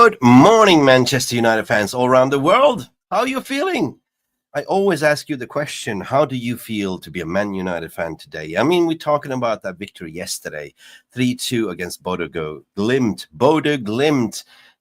Good morning, Manchester United fans all around the world. How are you feeling? I always ask you the question, how do you feel to be a Man United fan today? I mean, we're talking about that victory yesterday, 3-2 against Bodo Glimt.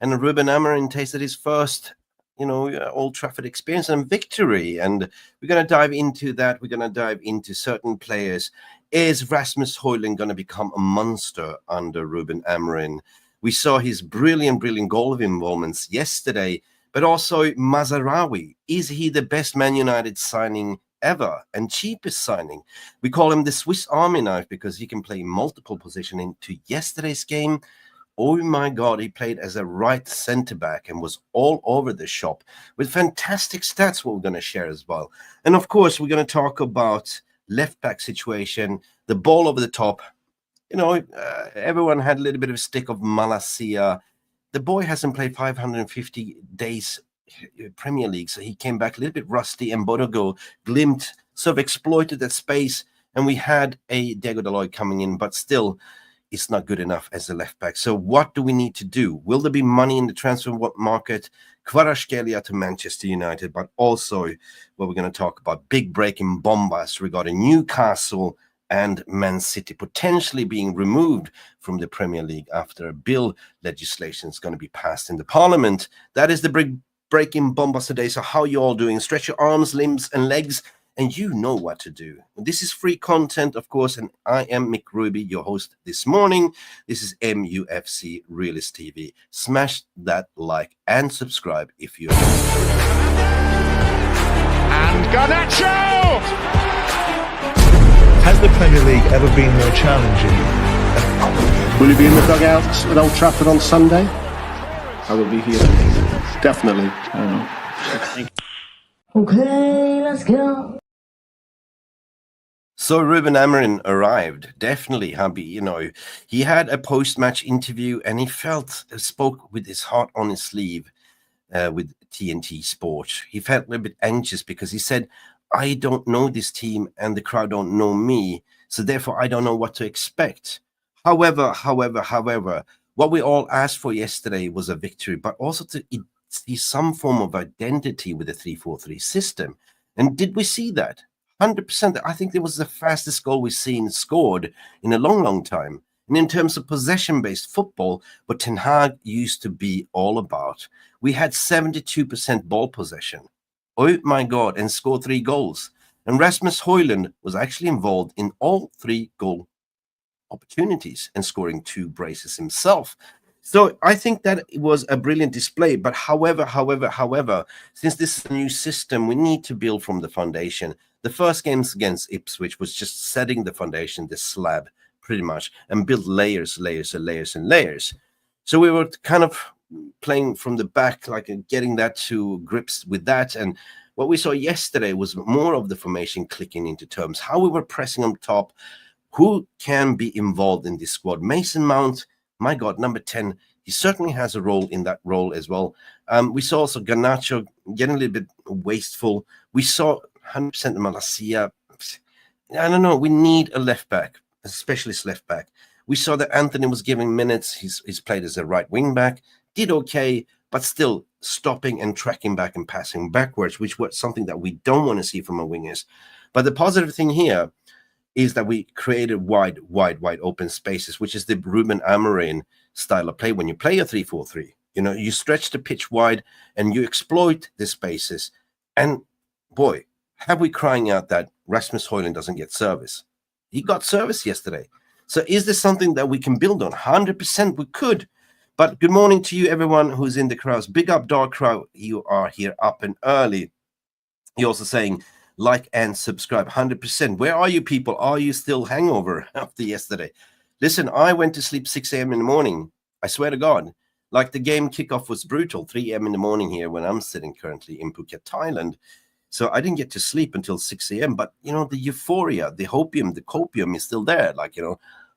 And Ruben Amorim tasted his first, Old Trafford experience and victory. And we're going to dive into that. We're going to dive into certain players. Is Rasmus Hojlund going to become a monster under Ruben Amorim? We saw his brilliant goal involvements yesterday, but also Mazaraoui. Is he the best Man United signing ever and cheapest signing? We call him the Swiss Army knife because he can play multiple positions. Into yesterday's game, oh my God, he played as a right centre-back and was all over the shop with fantastic stats, what we're going to share as well. And of course, we're going to talk about left-back situation, the ball over the top. Everyone had a little bit of a stick of Malacia. The boy hasn't played 550 days Premier League, so he came back a little bit rusty, and Bodo Glimt sort of exploited that space, and we had a Diego Dalot coming in, but still, it's not good enough as a left back. So what do we need to do? Will there be money in the transfer market? Kvaratskhelia to Manchester United, but also what we're going to talk about, big breaking bombast regarding Newcastle and Man City potentially being removed from the Premier League after a bill legislation is going to be passed in the Parliament. That is the big breaking bombast today. So how you all doing? Stretch your arms, limbs, and legs, and you know what to do. This is free content, of course, and I am Mick Ruby, your host this morning. This is Mufc Realist TV. Smash that like and subscribe if you're... And Garnacho! Has the Premier League ever been more challenging? Will you be in the dugout at Old Trafford on Sunday? I will be here. Definitely. I know. Okay, let's go. So Ruben Amorim arrived, definitely happy. He had a post-match interview and he spoke with his heart on his sleeve with TNT Sport. He felt a little bit anxious because he said, I don't know this team and the crowd don't know me, so therefore I don't know what to expect. However, what we all asked for yesterday was a victory, but also to see some form of identity with the 3-4-3 system. And did we see that? 100%. I think it was the fastest goal we've seen scored in a long time. And in terms of possession-based football, what Ten Hag used to be all about, we had 72% ball possession. Oh my God, and scored 3 goals. And Rasmus Hojlund was actually involved in all 3 goal opportunities and scoring 2 braces himself. So I think that it was a brilliant display. But however, since this is a new system, we need to build from the foundation. The first games against Ipswich was just setting the foundation, the slab, pretty much, and build layers. So we were kind of playing from the back, like getting that to grips with that. And what we saw yesterday was more of the formation clicking into terms, how we were pressing on top, who can be involved in this squad. Mason Mount, my God, number 10, he certainly has a role in that role as well. We saw also Garnacho getting a little bit wasteful. We saw 100% Malacia. I don't know, we need a left back, a specialist left back. We saw that Anthony was giving minutes. He's played as a right wing back. Did okay, but still stopping and tracking back and passing backwards, which was something that we don't want to see from our wingers. But the positive thing here is that we created wide open spaces, which is the Ruben Amorim style of play. When you play a 3-4-3, you stretch the pitch wide and you exploit the spaces. And boy, have we crying out that Rasmus Hojlund doesn't get service. He got service yesterday. So is this something that we can build on? 100% we could. But good morning to you, everyone who's in the crowds. Big up, Dark Crowd. You are here up and early. You're also saying like and subscribe. 100%. Where are you people? Are you still hangover after yesterday? Listen, I went to sleep 6 a.m. in the morning. I swear to God. Like the game kickoff was brutal. 3 a.m. in the morning here when I'm sitting currently in Phuket, Thailand. So I didn't get to sleep until 6 a.m. But, the euphoria, the hopium, the copium is still there.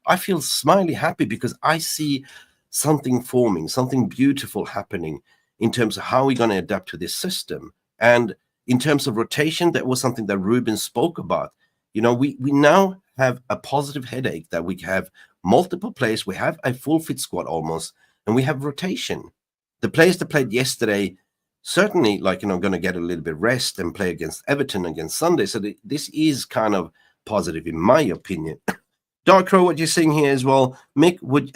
I feel smiley happy because I see something forming, something beautiful happening in terms of how we're going to adapt to this system. And in terms of rotation, that was something that Ruben spoke about. We now have a positive headache that we have multiple players. We have a full fit squad almost, and we have rotation. The players that played yesterday certainly, like, you know, going to get a little bit rest and play against Everton against Sunday. So this is kind of positive in my opinion. Dark Crow, what you're saying here as well, Mick, would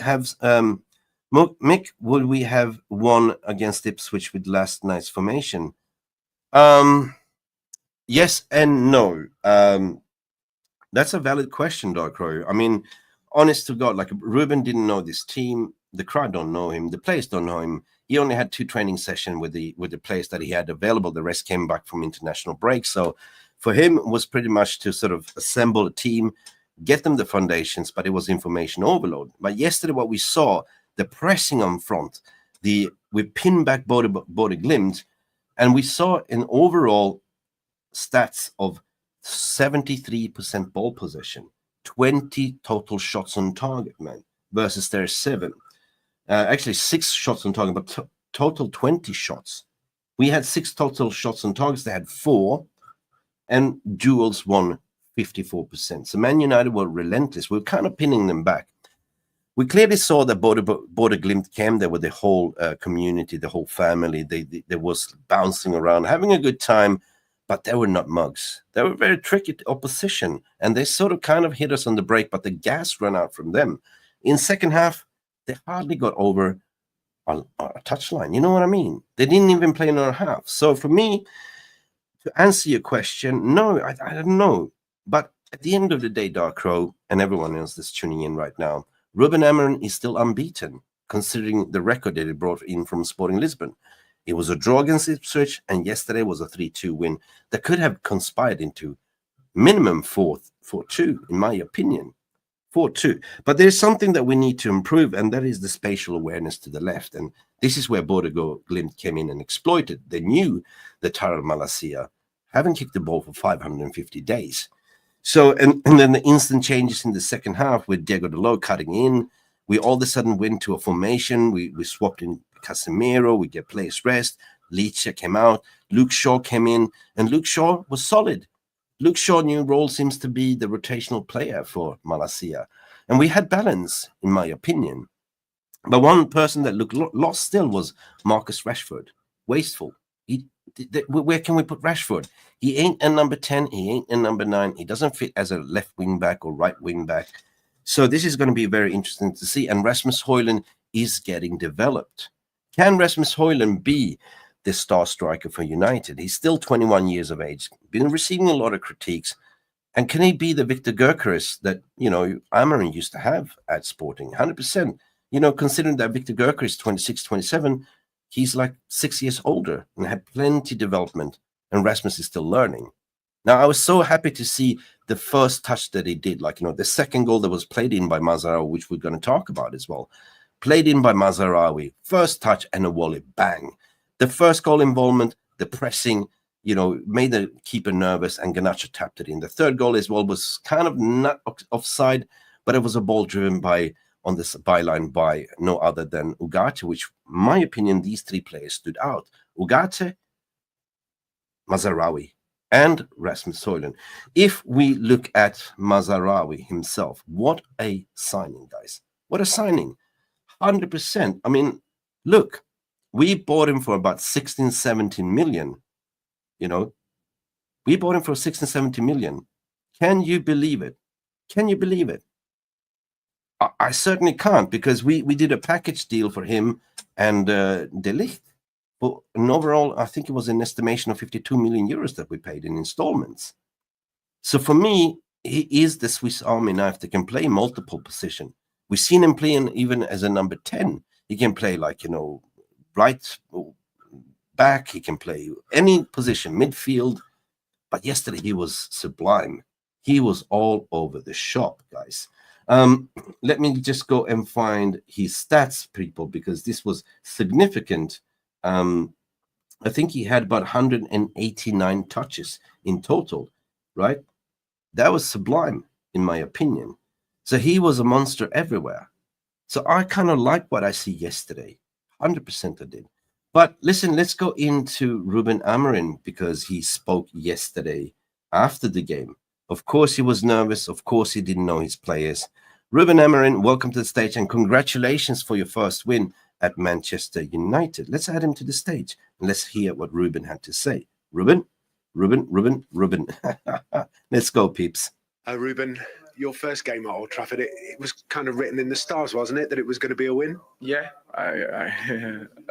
we have won against Ipswich with last night's formation? Yes and no. That's a valid question, Dark Crow. I mean, honest to God, like, Ruben didn't know this team. The crowd don't know him. The players don't know him. He only had 2 training sessions with the players that he had available. The rest came back from international break. So for him, it was pretty much to sort of assemble a team, get them the foundations, but it was information overload. But yesterday, what we saw, the pressing on front, we pinned back Bodo Glimt, and we saw an overall stats of 73% ball possession, 20 total shots on target, man, versus their 7. Actually 6 shots on target, but total 20 shots. We had 6 total shots on targets. They had 4, and duels won 54%. So Man United were relentless. We were kind of pinning them back. We clearly saw that Bodo Glimt came there with the whole community, the whole family. They was bouncing around, having a good time, but they were not mugs. They were very tricky opposition, and they sort of kind of hit us on the break, but the gas ran out from them. In second half, they hardly got over our touchline. You know what I mean? They didn't even play in our half. So for me, to answer your question, no, I don't know. But at the end of the day, Dark Crow and everyone else that's tuning in right now, Ruben Amorim is still unbeaten, considering the record that he brought in from Sporting Lisbon. It was a draw against Ipswich, and yesterday was a 3-2 win that could have conspired into minimum 4-2, in my opinion. 4-2. But there's something that we need to improve, and that is the spatial awareness to the left. And this is where Bodo Glimt came in and exploited. They knew that Tyrell Malacia haven't kicked the ball for 550 days. So, and then the instant changes in the second half with Diego Dalot cutting in. We all of a sudden went to a formation. We swapped in Casemiro. We get players rest. Leach came out. Luke Shaw came in, and Luke Shaw was solid. Luke Shaw's new role seems to be the rotational player for Malacia. And we had balance, in my opinion. But one person that looked lost still was Marcus Rashford. Wasteful. Where can we put Rashford? He ain't a number 10. He ain't a number 9. He doesn't fit as a left wing back or right wing back. So this is going to be very interesting to see. And Rasmus Hojlund is getting developed. Can Rasmus Hojlund be the star striker for United? He's still 21 years of age, been receiving a lot of critiques. And can he be the Victor Gyökeres that, you know, Amorim used to have at Sporting? 100%. You know, considering that Victor Gyökeres is 26, 27, he's like 6 years older and had plenty development, and Rasmus is still learning. Now, I was so happy to see the first touch that he did, like, you know, the second goal that was played in by Mazaraoui, which we're going to talk about as well. Played in by Mazaraoui, first touch and a volley, bang. The first goal involvement, the pressing, you know, made the keeper nervous, and Garnacho tapped it in. The third goal as well was kind of not offside, but it was a ball driven on the byline by no other than Ugarte, which, in my opinion, these 3 players stood out. Ugarte, Mazaraoui, and Rasmus Hojlund. If we look at Mazaraoui himself, what a signing, guys. What a signing. 100%. I mean, look, we bought him for about 16, 17 million. You know, we bought him for 16, 17 million. Can you believe it? Can you believe it? I certainly can't, because we did a package deal for him and De Ligt. For an overall, I think it was an estimation of 52 million euros that we paid in installments. So for me, he is the Swiss Army knife that can play multiple positions. We've seen him playing even as a number 10. He can play, like, you know, right back. He can play any position, midfield. But yesterday he was sublime. He was all over the shop, guys. Let me just go and find his stats, people, because this was significant. I think he had about 189 touches in total, right? That was sublime, in my opinion. So he was a monster everywhere. So I kind of like what I see yesterday. 100% I did. But listen, let's go into Ruben Amorim, because he spoke yesterday after the game. Of course, he was nervous. Of course, he didn't know his players. Ruben Amorim, welcome to the stage, and congratulations for your first win. at Manchester United. Let's add him to the stage and let's hear what Ruben had to say. Ruben. Let's go, peeps. Ruben, your first game at Old Trafford, it was kind of written in the stars, wasn't it, that it was going to be a win? Yeah, I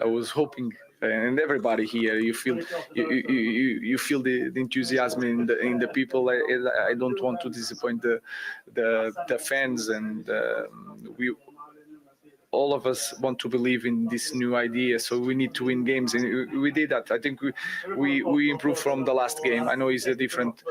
was hoping, and everybody here, you feel the enthusiasm in the people. I don't want to disappoint the fans, and all of us want to believe in this new idea, so we need to win games, and we did that. I think we improved from the last game. I know it's a different.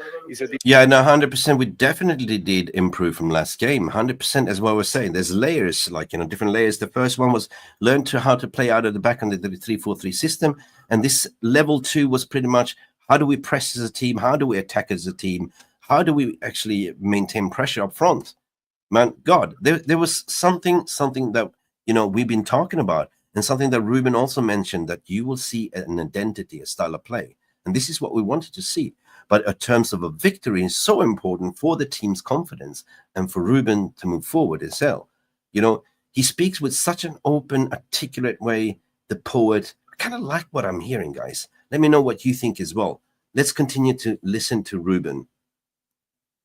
Yeah, no, 100%. We definitely did improve from last game. 100%, as well. We're saying there's layers, like, you know, different layers. The first one was learn to how to play out of the back under the 3-4-3 system, and this level 2 was pretty much how do we press as a team, how do we attack as a team, how do we actually maintain pressure up front. Man, God, there was something that, you know, we've been talking about, and something that Ruben also mentioned, that you will see an identity, a style of play. And this is what we wanted to see. But in terms of a victory is so important for the team's confidence and for Ruben to move forward as well. You know, he speaks with such an open, articulate way, the poet. I kind of like what I'm hearing, guys. Let me know what you think as well. Let's continue to listen to Ruben.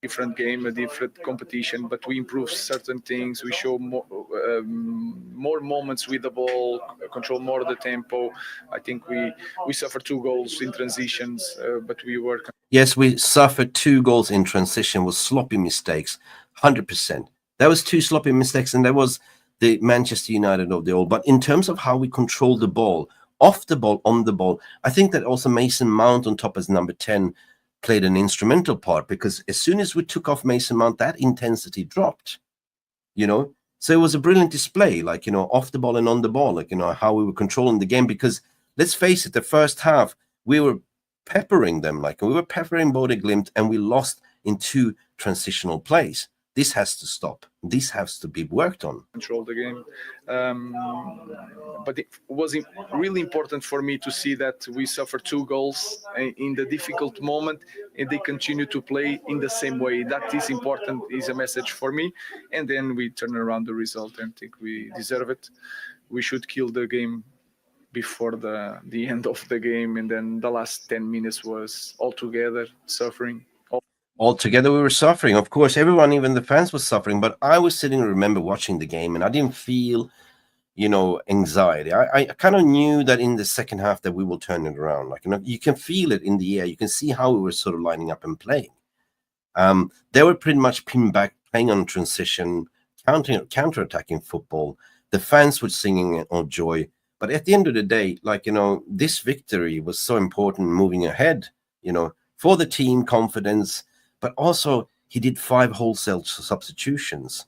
Different game, a different competition, but we improve certain things. We show more moments with the ball, control more of the tempo. I think we suffered 2 goals in transitions, but we were. Yes, we suffered 2 goals in transition with sloppy mistakes, 100%. That was 2 sloppy mistakes, and that was the Manchester United of the old. But in terms of how we control the ball, off the ball, on the ball, I think that also Mason Mount on top as number 10 played an instrumental part, because as soon as we took off Mason Mount, that intensity dropped, you know. So it was a brilliant display, like, you know, off the ball and on the ball, like, you know, how we were controlling the game. Because let's face it, the first half we were peppering them, like we were peppering Bodo Glimt, and we lost in 2 transitional plays. This has to stop. This has to be worked on. Control the game, but it was really important for me to see that we suffered 2 goals in the difficult moment, and they continue to play in the same way. That is important, is a message for me. And then we turn around the result, and think we deserve it. We should kill the game before the end of the game, and then the last 10 minutes was altogether suffering. Altogether, we were suffering. Of course, everyone, even the fans, was suffering. But I was sitting and remember watching the game, and I didn't feel, you know, anxiety. I kind of knew that in the second half that we will turn it around. Like, you know, you can feel it in the air. You can see how we were sort of lining up and playing. They were pretty much pinned back, playing on transition, counter-attacking football. The fans were singing on joy. But at the end of the day, like, you know, this victory was so important moving ahead, you know, for the team confidence. But also, he did 5 wholesale substitutions.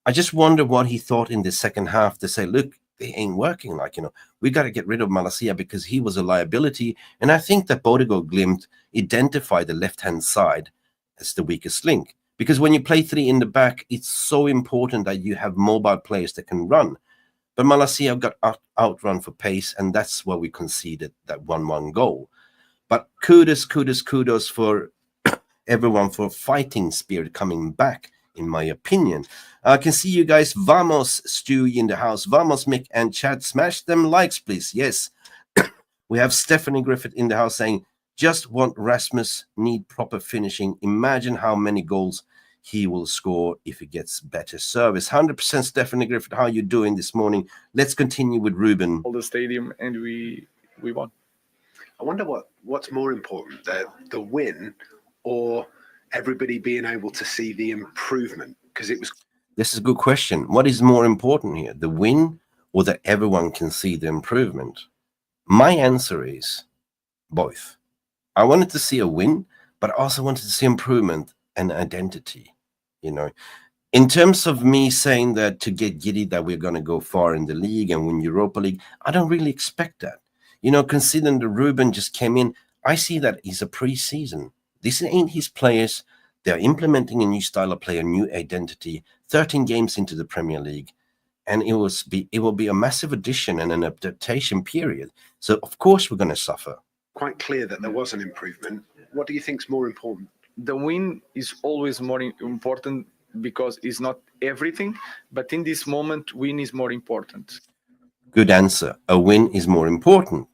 I just wonder what he thought in the second half to say, look, they ain't working. Like, you know, we got to get rid of Mazaraoui because he was a liability. And I think that Bodo Glimt identified the left-hand side as the weakest link. Because when you play 3 in the back, it's so important that you have mobile players that can run. But Mazaraoui got outrun for pace, and that's where we conceded that 1-1 goal. But kudos for everyone for fighting spirit coming back, in my opinion. I can see you guys. Vamos, Stewie in the house. Vamos, Mick and Chad. Smash them likes, please. Yes. We have Stephanie Griffith in the house saying, just want Rasmus need proper finishing. Imagine how many goals he will score if he gets better service. 100% Stephanie Griffith. How are you doing this morning? Let's continue with Ruben. All the stadium, and we won. I wonder what's more important, the win or everybody being able to see the improvement? Because it was. This is a good question. What is more important here, the win or that everyone can see the improvement? My answer is both. I wanted to see a win, but I also wanted to see improvement and identity. You know, in terms of me saying that to get giddy that we're going to go far in the league and win Europa League, I don't really expect that. You know, considering that Ruben just came in, I see that he's a pre-season. This ain't his players. They're implementing a new style of play, a new identity, 13 games into the Premier League. And it will be a massive addition and an adaptation period. So, of course, we're going to suffer. Quite clear that there was an improvement. What do you think is more important? The win is always more important because it's not everything. But in this moment, win is more important. Good answer. A win is more important.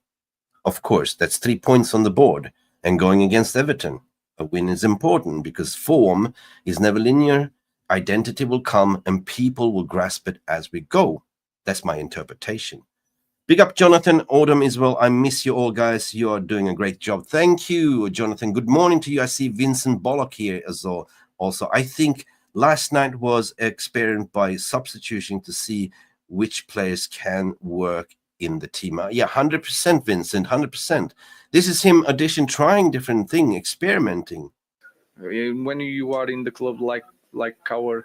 Of course, that's 3 points on the board. And going against Everton, a win is important because form is never linear. Identity will come and people will grasp it as we go. That's my interpretation. Big up Jonathan Odom as well. I miss you all, guys. You are doing a great job. Thank you, Jonathan. Good morning to you. I see Vincent Bollock here as well. Also, I think last night was experienced by substitution to see which players can work in the team. Yeah, 100%, Vincent, 100%. This is him audition, trying different thing, experimenting. When you are in the club like our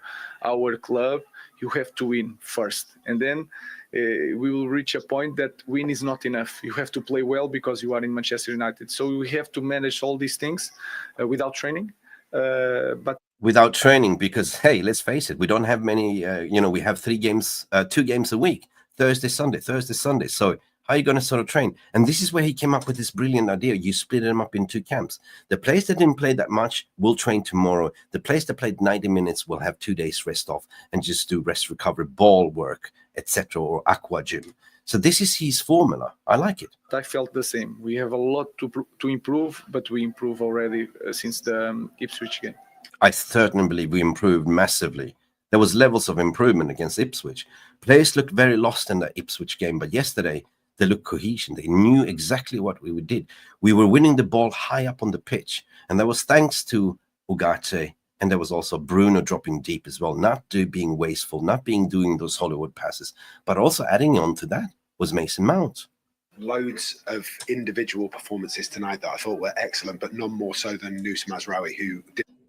club, you have to win first, and then we will reach a point that win is not enough. You have to play well because you are in Manchester United. So we have to manage all these things without training. But without training, because hey, let's face it, we don't have many. We have 2 games a week: Thursday, Sunday. So how are you going to sort of train? And this is where he came up with this brilliant idea. You split them up in 2 camps. The players that didn't play that much will train tomorrow. The players that played 90 minutes will have 2 days rest off and just do rest recovery, ball work, etc., or aqua gym. So this is his formula. I like it. I felt the same. We have a lot to improve, but we improve already since the Ipswich game. I certainly believe we improved massively. There was levels of improvement against Ipswich. Players looked very lost in that Ipswich game, but yesterday they looked cohesion. They knew exactly what we did. We were winning the ball high up on the pitch, and that was thanks to Ugarte, and there was also Bruno dropping deep as well, not being wasteful, not doing those Hollywood passes, but also adding on to that was Mason Mount. Loads of individual performances tonight that I thought were excellent, but none more so than Mazraoui, who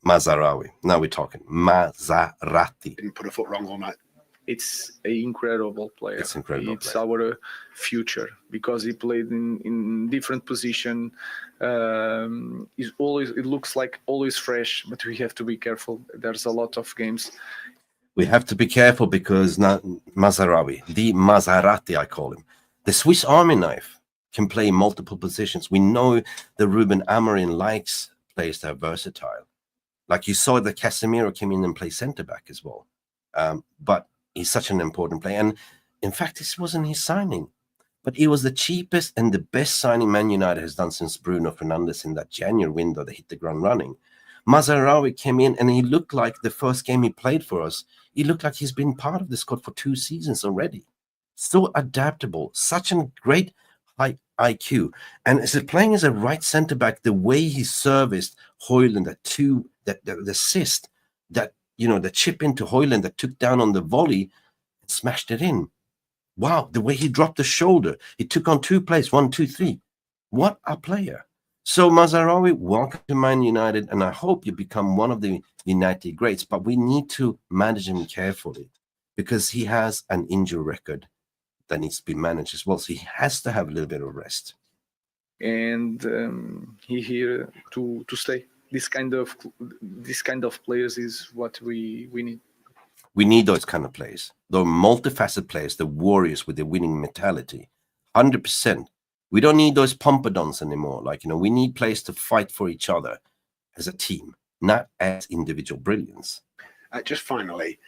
Mazaraoui. Now we're talking Mazaraoui. didn't put a foot wrong all night. It's an incredible player. It's incredible. It's our future because he played in different position. It looks like always fresh, but we have to be careful. There's a lot of games. We have to be careful because Mazaraoui, the Maserati, I call him, the Swiss Army knife, can play multiple positions. We know the Ruben Amorim likes players that are versatile. Like you saw that Casemiro came in and played centre back as well. But he's such an important player. And in fact, this wasn't his signing, but it was the cheapest and the best signing Man United has done since Bruno Fernandes in that January window. They hit the ground running. Mazaraoui came in and he looked like the first game he played for us. He looked like he's been part of the squad for 2 seasons already. So adaptable, such a great high IQ. And as playing as a right centre back, the way he serviced Hojlund, the assist, that the chip into Hojlund that took down on the volley and smashed it in. Wow, the way he dropped the shoulder. He took on 2 plays, 1, 2, 3. What a player. So Mazaraoui, welcome to Man United, and I hope you become one of the United greats, but we need to manage him carefully because he has an injury record that needs to be managed as well. So he has to have a little bit of rest. And he's here to stay. This kind of players is what we need. We need those kind of players, the multifaceted players, the warriors with the winning mentality, 100%. We don't need those pompadons anymore. We need players to fight for each other as a team, not as individual brilliance. Just finally,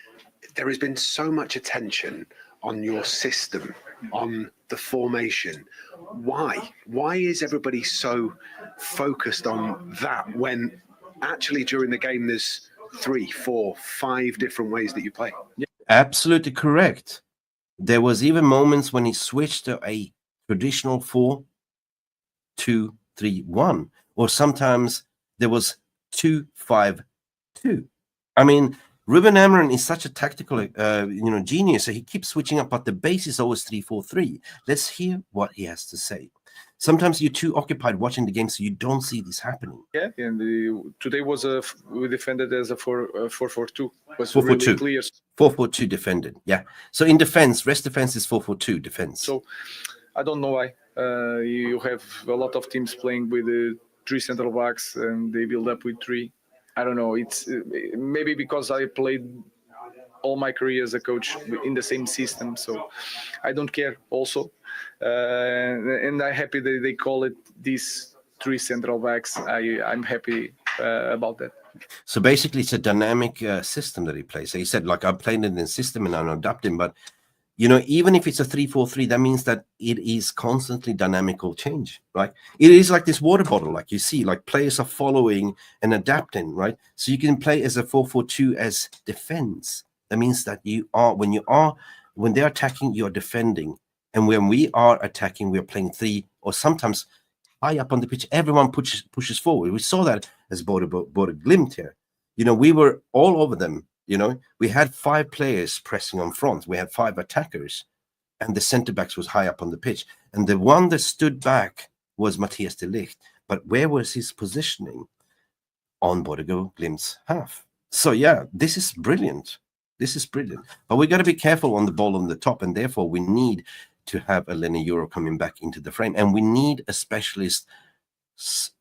there has been so much attention on your system, on the formation. Why? Why is everybody so focused on that when actually during the game there's 3, 4, 5 different ways that you play? Yeah, absolutely correct. There was even moments when he switched to a traditional 4-2-3-1, or sometimes there was 2-5-2. I mean, Ruben Amorim is such a tactical, genius. So he keeps switching up, but the base is always 3-4-3. Let's hear what he has to say. Sometimes you're too occupied watching the game, so you don't see this happening. Yeah, and today we defended as a 4-4-2. Was 4-4-2. Really clear. 4-4-2 defended. Yeah. So in defense, rest defense is 4-4-2 defense. So I don't know why. You have a lot of teams playing with 3 central backs, and they build up with 3. I don't know. It's maybe because I played all my career as a coach in the same system, so I don't care also. And I'm happy that they call it these 3 central backs. I'm happy about that. So basically, it's a dynamic system that he plays. So he said, I'm playing in the system and I'm adapting, but You know, even if it's a 3-4-3, that means that it is constantly dynamical change, right? It is like this water bottle, like you see, like players are following and adapting, right? So you can play as a 4-4-2 as defense. That means that you are, when they're attacking, you're defending. And when we are attacking, we're playing 3, or sometimes high up on the pitch, everyone pushes forward. We saw that as Bodo Glimt here. You know, we were all over them. You know, we had 5 players pressing on front. We had 5 attackers, and the centre backs was high up on the pitch. And the one that stood back was Matthijs de Ligt. But where was his positioning? On Bodo Glimt's half. So yeah, this is brilliant. This is brilliant. But we got to be careful on the ball on the top, and therefore we need to have a Lenny Euro coming back into the frame, and we need a specialist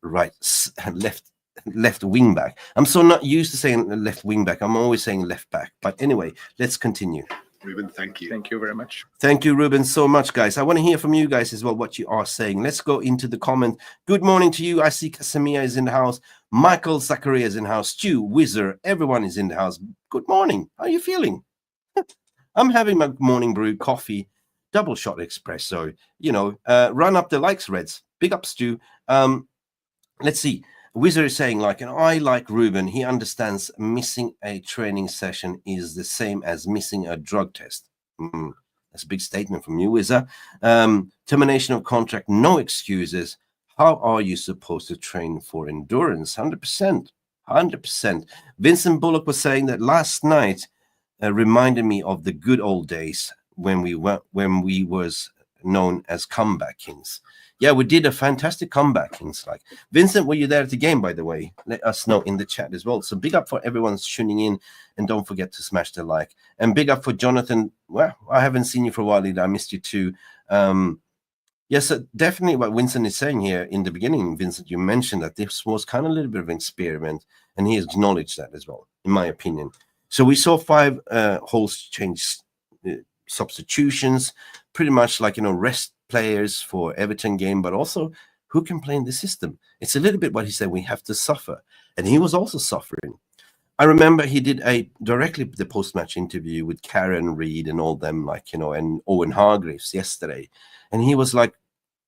left wing back. I'm so not used to saying left wing back. I'm always saying left back. But anyway, let's continue. Ruben, thank you. Thank you very much. Thank you, Ruben, so much, guys. I want to hear from you guys as well, what you are saying. Let's go into the comment. Good morning to you. I see Casemia is in the house. Michael Zachariah is in the house. Stu, Whizzer, everyone is in the house. Good morning. How are you feeling? I'm having my morning brew coffee, double shot espresso. You know, run up the likes, Reds. Big up, Stu. Let's see. Wizard is saying, like, and I like Ruben. He understands missing a training session is the same as missing a drug test. That's a big statement from you, Wizard. Termination of contract, no excuses. How are you supposed to train for endurance? 100%. 100%. Vincent Bullock was saying that last night reminded me of the good old days when we was known as comeback kings. Yeah, we did a fantastic comeback, Kings. Like, Vincent, were you there at the game, by the way? Let us know in the chat as well. So big up for everyone tuning in, and don't forget to smash the like. And big up for Jonathan. Well, I haven't seen you for a while either. I missed you too. Yes, definitely what Vincent is saying here in the beginning, Vincent, you mentioned that this was kind of a little bit of an experiment, and he acknowledged that as well, in my opinion. So we saw 5 holes change substitutions, pretty much like, you know, rest players for Everton game, but also who can play in the system. It's a little bit what he said, we have to suffer. And he was also suffering. I remember he did directly the post-match interview with Karen Reid and all them, like, you know, and Owen Hargreaves yesterday. And he was like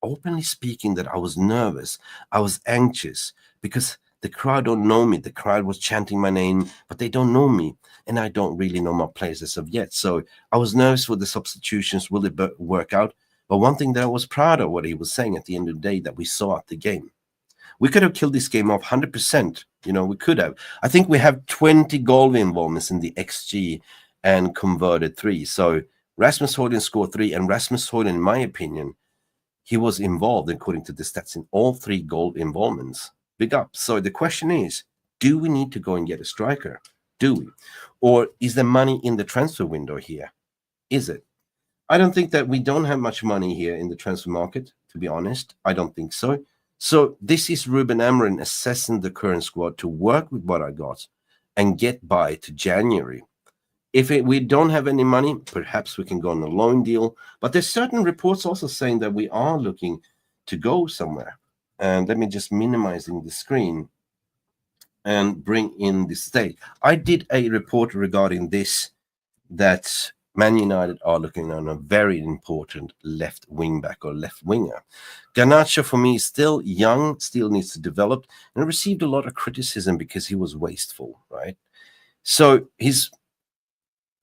openly speaking that I was nervous. I was anxious because the crowd don't know me. The crowd was chanting my name, but they don't know me. And I don't really know my players as of yet. So I was nervous with the substitutions. Will it work out? But one thing that I was proud of what he was saying at the end of the day that we saw at the game. We could have killed this game off 100%. You know, we could have. I think we have 20 goal involvements in the XG and converted 3. So Rasmus Hojlund scored 3. And Rasmus Hojlund, in my opinion, he was involved, according to the stats, in all 3 goal involvements. Big up. So the question is, do we need to go and get a striker? Do we? Or is there money in the transfer window here? Is it? I don't think that we don't have much money here in the transfer market, to be honest. I don't think so. So this is Ruben Amorim assessing the current squad to work with what I got and get by to January. If we don't have any money, perhaps we can go on a loan deal. But there's certain reports also saying that we are looking to go somewhere. And let me just minimizing the screen and bring in the state. I did a report regarding this, that Man United are looking on a very important left wing back or left winger. Garnacho, for me, is still young, still needs to develop, and received a lot of criticism because he was wasteful, right? So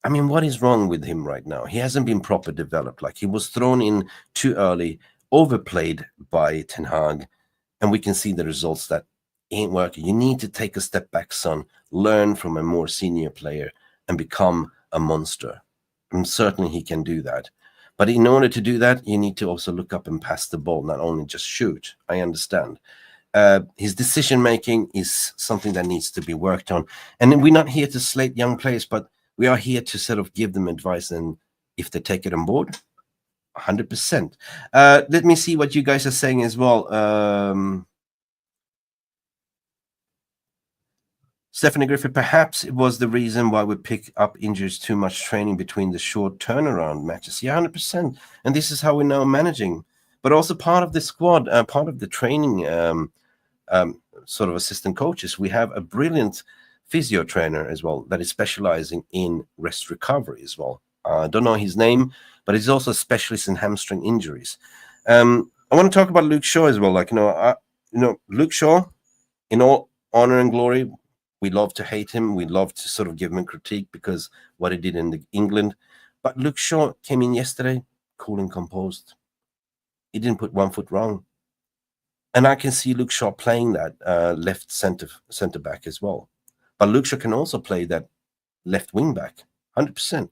what is wrong with him right now? He hasn't been proper developed. Like, he was thrown in too early, overplayed by Ten Hag, and we can see the results that ain't working. You need to take a step back, son, learn from a more senior player, and become a monster. And certainly he can do that. But in order to do that, you need to also look up and pass the ball, not only just shoot. I understand. His decision-making is something that needs to be worked on. And we're not here to slate young players, but we are here to sort of give them advice. And if they take it on board, 100%. Let me see what you guys are saying as well. Stephanie Griffith, perhaps it was the reason why we pick up injuries too much training between the short turnaround matches. Yeah, 100%. And this is how we're now managing. But also part of the squad, part of the training sort of assistant coaches, we have a brilliant physio trainer as well that is specializing in rest recovery as well. I don't know his name, but he's also a specialist in hamstring injuries. I want to talk about Luke Shaw as well. Like, Luke Shaw, in all honor and glory, we love to hate him. We love to sort of give him a critique because what he did in England. But Luke Shaw came in yesterday, cool and composed. He didn't put 1 foot wrong. And I can see Luke Shaw playing that left center back as well. But Luke Shaw can also play that left wing back, 100%.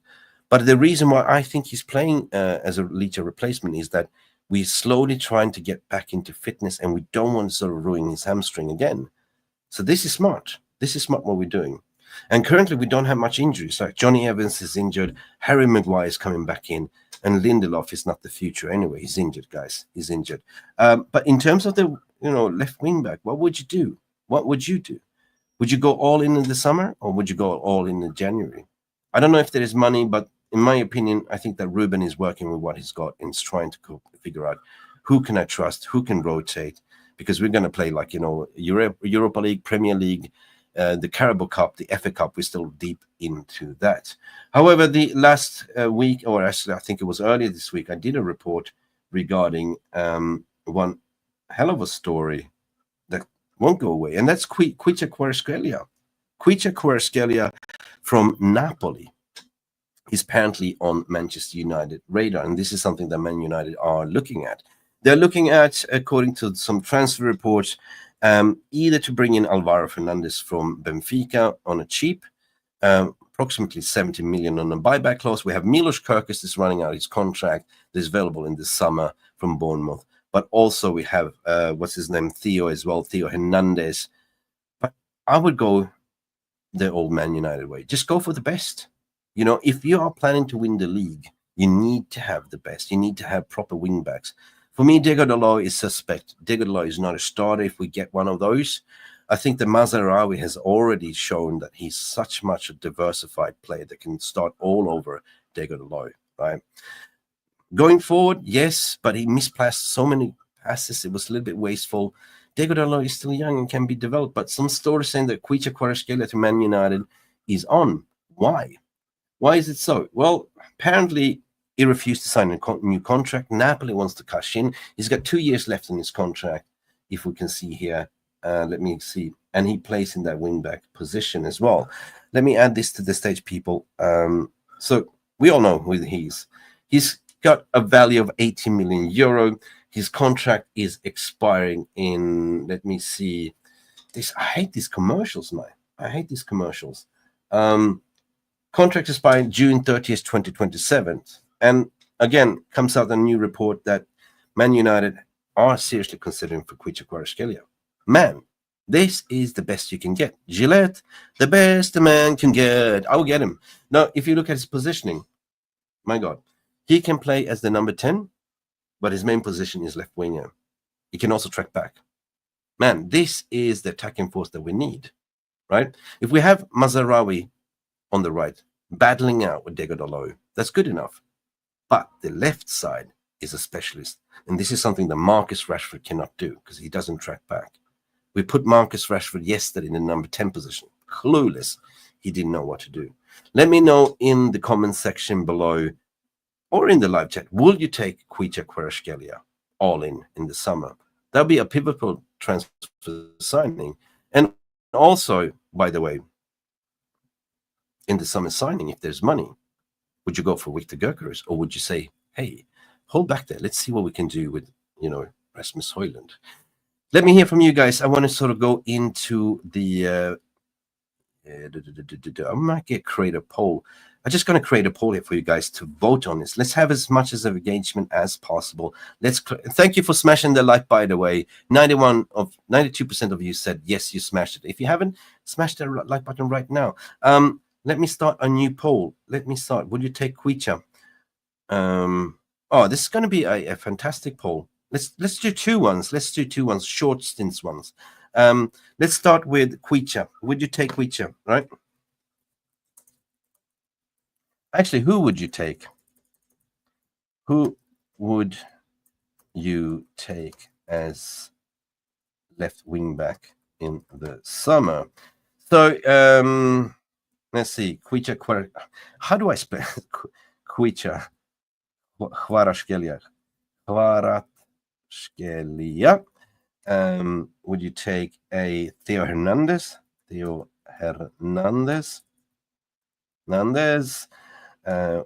But the reason why I think he's playing as a Licha replacement is that we're slowly trying to get back into fitness, and we don't want to sort of ruin his hamstring again. So this is smart. This is smart what we're doing. And currently we don't have much injuries. Like Johnny Evans is injured, Harry Maguire is coming back in, and Lindelof is not the future anyway. He's injured, guys. He's injured. But in terms of the left wing back, what would you do? What would you do? Would you go all in the summer, or would you go all in January? I don't know if there is money, but in my opinion, I think that Ruben is working with what he's got and is trying to figure out who can I trust, who can rotate, because we're going to play like, Europa League, Premier League, the Carabao Cup, the FA Cup. We're still deep into that. However, the last week, or actually I think it was earlier this week, I did a report regarding one hell of a story that won't go away, and that's Khvicha Kvaratskhelia. Khvicha Kvaratskhelia from Napoli is apparently on Manchester United radar, and this is something that Man United are looking at. They're looking at, according to some transfer reports, either to bring in Alvaro Fernandez from Benfica on a cheap, approximately 70 million on a buyback clause. We have Milos Kerkez is running out his contract that is available in the summer from Bournemouth. But also we have, what's his name, Theo as well, Theo Hernandez. But I would go the old Man United way. Just go for the best. If you are planning to win the league, you need to have the best. You need to have proper wing backs. For me, Diego Dalot is suspect. Diego Dalot is not a starter if we get one of those. I think that Mazaraoui has already shown that he's such much a diversified player that can start all over Diego Dalot, right? Going forward, yes, but he misplaced so many passes. It was a little bit wasteful. Diego Dalot is still young and can be developed, but some stories saying that Khvicha Kvaratskhelia to Man United is on. Why? Why is it so? Well, apparently he refused to sign a new contract. Napoli wants to cash in. He's got 2 years left in his contract, if we can see here. Let me see. And he plays in that wing-back position as well. Let me add this to the stage, people. So we all know who he is. He's got a value of 80 million euro. His contract is expiring in, let me see. I hate these commercials, man. I hate these commercials. Contract expiring June 30th, 2027. And again, comes out a new report that Man United are seriously considering for Khvicha Kvaratskhelia. Man, this is the best you can get. Gillette, the best a man can get. I will get him. Now, if you look at his positioning, my God, he can play as the number 10, but his main position is left winger. He can also track back. Man, this is the attacking force that we need, right? If we have Mazaraoui on the right, battling out with Diego Dalot, that's good enough. But the left side is a specialist. And this is something that Marcus Rashford cannot do because he doesn't track back. We put Marcus Rashford yesterday in the number 10 position. Clueless. He didn't know what to do. Let me know in the comment section below or in the live chat, will you take Khvicha Kvaratskhelia all in the summer? That'll be a pivotal transfer signing. And also, by the way, in the summer signing, if there's money, would you go for Viktor Gyökeres, or would you say, hey, hold back there, let's see what we can do with, Rasmus Hojlund? Let me hear from you guys. I want to sort of go into the I might create a poll. I'm just going to create a poll here for you guys to vote on this. Let's have as much of engagement as possible. Thank you for smashing the like, by the way. 92% of you said yes, you smashed it. If you haven't, smash the like button right now. Let me start a new poll. Let me start. Would you take Khvicha? This is going to be a fantastic poll. Let's do two ones. Let's do two ones, short stints ones. Let's start with Khvicha. Would you take Khvicha, right? Actually, who would you take? Who would you take as left wing back in the summer? So let's see. Khvicha. How do I spell Khvicha? Kvaratskhelia. Would you take a Theo Hernandez?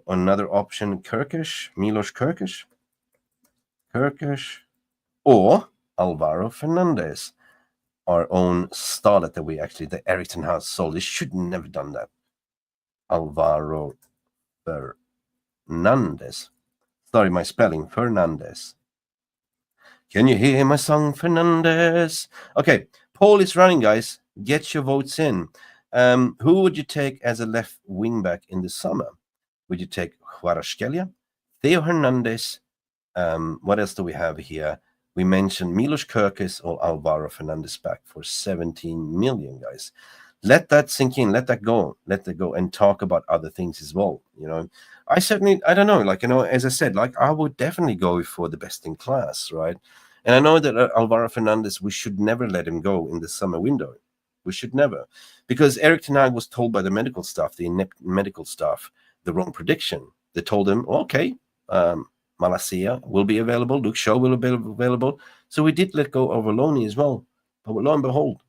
Another option, Milos Kerkez, or Alvaro Fernandez, our own starlet that the Ericsson House sold. They should never done that. Alvaro Fernandez. Sorry, my spelling, Fernandez. Can you hear my song, Fernandez? Okay, poll is running, guys. Get your votes in. Who would you take as a left wing back in the summer? Would you take Kvaratskhelia, Theo Hernandez? What else do we have here? We mentioned Milos Kerkez or Alvaro Fernandez back for 17 million, guys. Let that sink in. Let that go. Let that go and talk about other things as well. You know, I don't know, like, you know, as I said, like, I would definitely go for the best in class, right? And I know that Alvaro Fernandez, we should never let him go in the summer window. We should never. Because Erik ten Hag was told by the medical staff, the inept medical staff, the wrong prediction. They told him, okay, Malacia will be available, Luke Shaw will be available. So we did let go of Oloni as well. But lo and behold,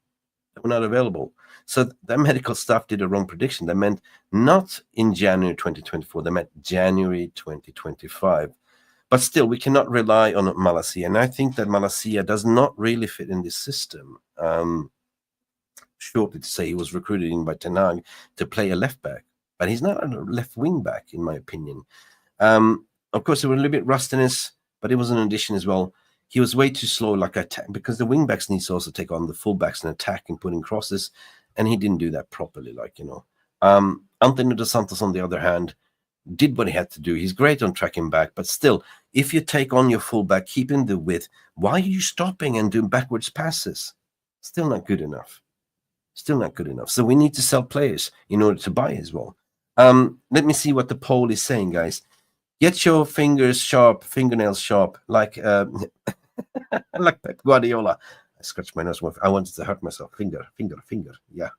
they were not available. So the medical staff did a wrong prediction. That meant not in January 2024, they meant January 2025. But still, we cannot rely on Malacia. And I think that Malacia does not really fit in this system. Shortly to say, he was recruited in by Ten Hag to play a left back, but he's not a left wing back, in my opinion. Of course, there were a little bit rustiness, but it was an addition as well. He was way too slow, like attack, because the wing backs need to also take on the full backs and attack and put in crosses, and he didn't do that properly, like, you know. Antonio dos Santos, on the other hand, did what he had to do. He's great on tracking back, but still, if you take on your full back, keeping the width, why are you stopping and doing backwards passes? Still not good enough. Still not good enough. So we need to sell players in order to buy as well. Let me see what the poll is saying, guys. Get your fingers sharp, fingernails sharp, like like Pep Guardiola. I scratched my nose. I wanted to hurt myself. Finger. Yeah.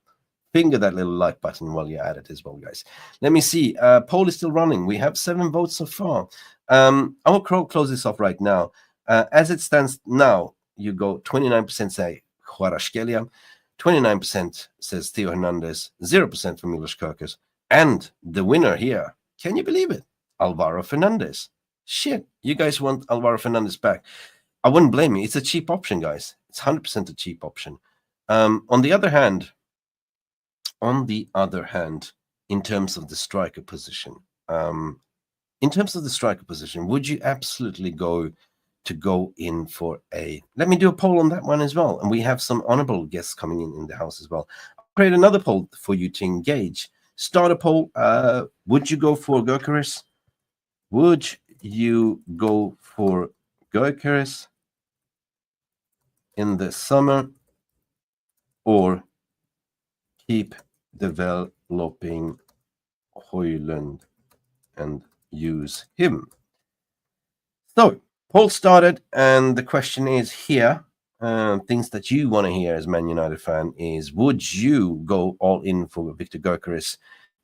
Finger that little like button while you're at it as well, guys. Let me see. Poll is still running. We have 7 votes so far. I will close this off right now. As it stands now, you go 29% say Kvaratskhelia, 29% says Theo Hernandez, 0% for Milos Kerkez, and the winner here, can you believe it? Alvaro Fernandez. Shit, you guys want Alvaro Fernandez back. I wouldn't blame you. It's a cheap option, guys. It's 100% a cheap option. On the other hand, in terms of the striker position, would you absolutely go in for a... Let me do a poll on that one as well. And we have some honorable guests coming in the house as well. I'll create another poll for you to engage. Start a poll. Would you go for Gyökeres? Would you go for Gyökeres in the summer, or keep developing Hojlund and use him? So, poll started, and the question is here. Things that you want to hear as Man United fan is, would you go all in for Victor Gyökeres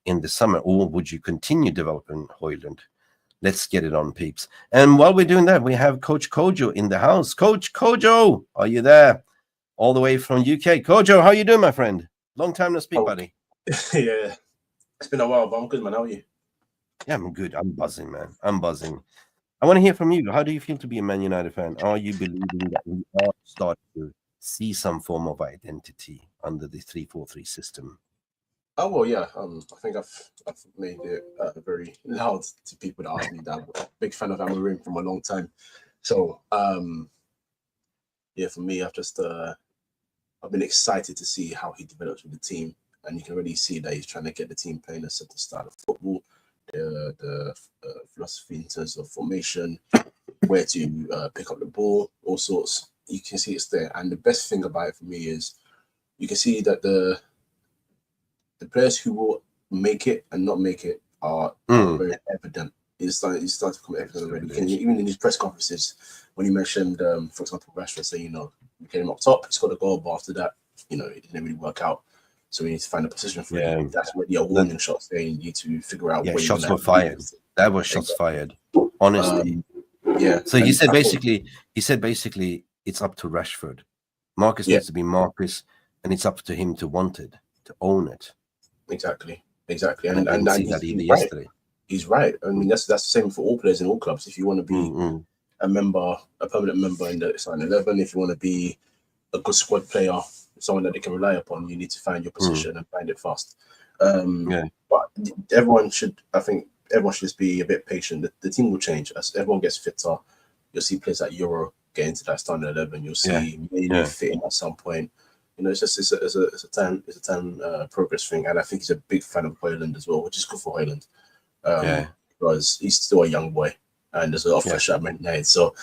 in the summer, or would you continue developing Hojlund? Let's get it on, peeps. And while we're doing that, we have Coach Kojo in the house. Coach Kojo, are you there? All the way from UK. Kojo, how you doing, my friend? Long time no speak, buddy. Yeah, it's been a while, but I'm good, man. How are you? Yeah, I'm good. I'm buzzing, man. I'm buzzing. I want to hear from you. How do you feel to be a Man United fan? Are you believing that we are starting to see some form of identity under the 3-4-3 system? Oh, well, yeah. I think I've made it very loud to people that ask me that. I'm a big fan of Amorim from a long time. So, yeah, for me, I've been excited to see how he develops with the team. And you can really see that he's trying to get the team playing a certain style of football, the philosophy in terms of formation, where to pick up the ball, all sorts. You can see it's there. And the best thing about it for me is you can see that the players who will make it and not make it are very evident. It's starting to become evident already. Even in these press conferences, when you mentioned, for example, Rashford saying, we get him up top, he's got a goal, but after that, it didn't really work out. So we need to find a position for him. That's where the warning shots saying you need to figure out. Yeah, shots were fired. That was shots fired. Honestly. Yeah. So he said basically, it's up to Rashford. Marcus needs to be Marcus, and it's up to him to want it, to own it. Exactly. And I didn't see that either yesterday. He's right. I mean, that's the same for all players in all clubs. If you want to be a permanent member in the starting 11, if you want to be a good squad player, someone that they can rely upon, you need to find your position and find it fast. But everyone should just be a bit patient. The team will change as everyone gets fitter. You'll see players like Euro get into that starting 11. You'll see maybe fitting at some point. You know, it's a time progress thing, and I think he's a big fan of Hojlund as well, which is good for Hojlund. Because he's still a young boy, and there's a lot of pressure at Man United. So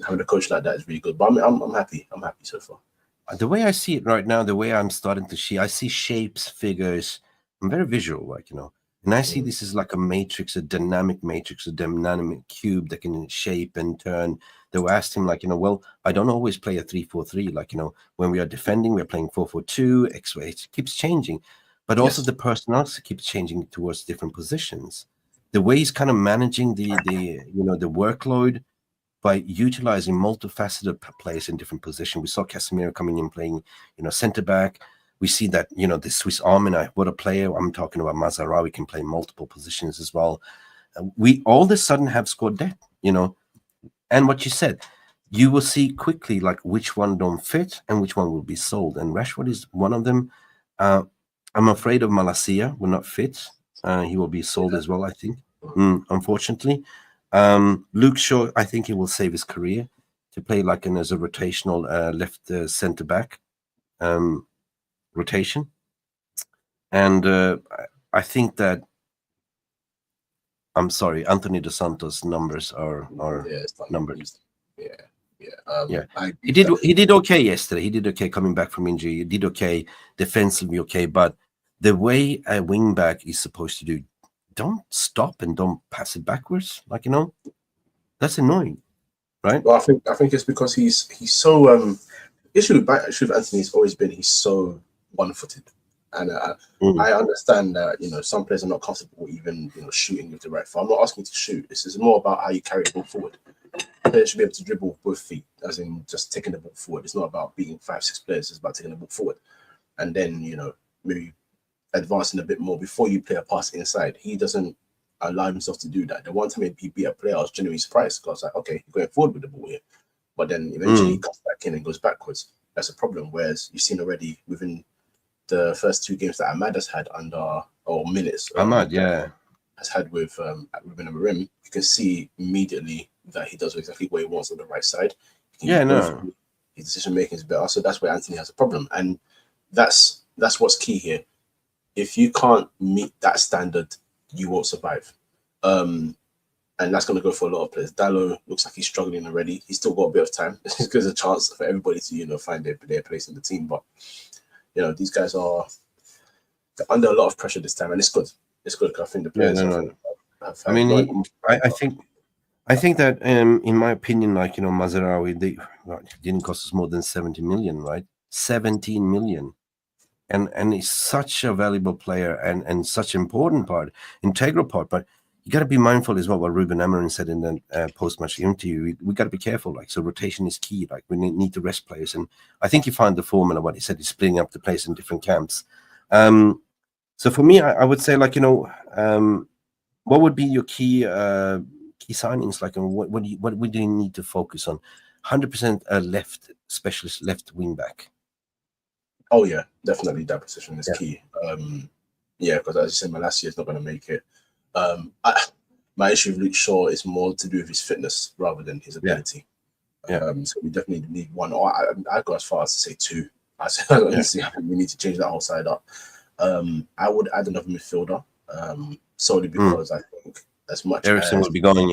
having a coach like that is really good. But I'm happy. I'm happy so far. The way I see it right now, the way I'm starting to see, I see shapes, figures. I'm very visual, like, you know, and I see this is like a matrix, a dynamic cube that can shape and turn. They were asked him, like, you know, well, I don't always play a 3-4-3. Like, you know, when we are defending, we're playing 4-4-2. It keeps changing, but also the personnel keeps changing towards different positions. The way he's kind of managing the workload by utilizing multifaceted players in different positions. We saw Casemiro coming in playing, you know, centre back. We see that, you know, the Swiss Army knife, what a player. I'm talking about Mazaraoui, can play multiple positions as well. We all of a sudden have squad depth, you know. And what you said, you will see quickly, like, which one don't fit and which one will be sold. And Rashford is one of them. I'm afraid of Malacia will not fit. He will be sold as well, I think, unfortunately. Luke Shaw, I think he will save his career to play like as a rotational left centre back rotation, and I think that Anthony Dos Santos' numbers are numbers. He did okay yesterday. He did okay coming back from injury. He did okay defensively, okay, but the way a wing back is supposed to do. Don't stop and don't pass it backwards. Like, you know, that's annoying, right? Well, I think it's because he's so issue with Anthony has always been he's so one-footed, and I understand that, you know, some players are not comfortable even, you know, shooting with the right foot. I'm not asking you to shoot. This is more about how you carry the ball forward. Players should be able to dribble with both feet, as in just taking the ball forward. It's not about beating 5-6 players. It's about taking the ball forward, and then, you know, maybe advancing a bit more before you play a pass inside. He doesn't allow himself to do that. The one time he beat a player, I was genuinely surprised, because I was like, okay, you're going forward with the ball here, but then eventually he comes back in and goes backwards. That's a problem. Whereas you've seen already within the first 2 games that Ahmad has had has had with Ruben Amorim, you can see immediately that he does exactly what he wants on the right side. His decision making is better. So that's where Anthony has a problem, and that's what's key here. If you can't meet that standard, you won't survive. And that's going to go for a lot of players. Dalot looks like he's struggling already. He's still got a bit of time. There's a chance for everybody to, you know, find their place in the team. But, you know, these guys are under a lot of pressure this time, and it's good. It's good because I think the players. I think that in my opinion, like, you know, Mazaraoui, they didn't cost us more than 70 million, right? 17 million. And he's such a valuable player and such an important part, integral part. But you got to be mindful as well what Ruben Amorim said in the post-match interview. We got to be careful. Like, so rotation is key. Like, we need to rest players. And I think you find the formula, what he said, he's splitting up the players in different camps. So for me, I would say, like, you know, what would be your key signings? Like, what do you need to focus on? 100% left specialist, left wing back. Oh yeah, definitely that position is key. Because as you said, Malacia is not going to make it. My issue with Luke Shaw is more to do with his fitness rather than his ability. So we definitely need one, or I go as far as to say 2. We need to change that whole side up. I would add another midfielder, solely because I think as much Eriksen will be going,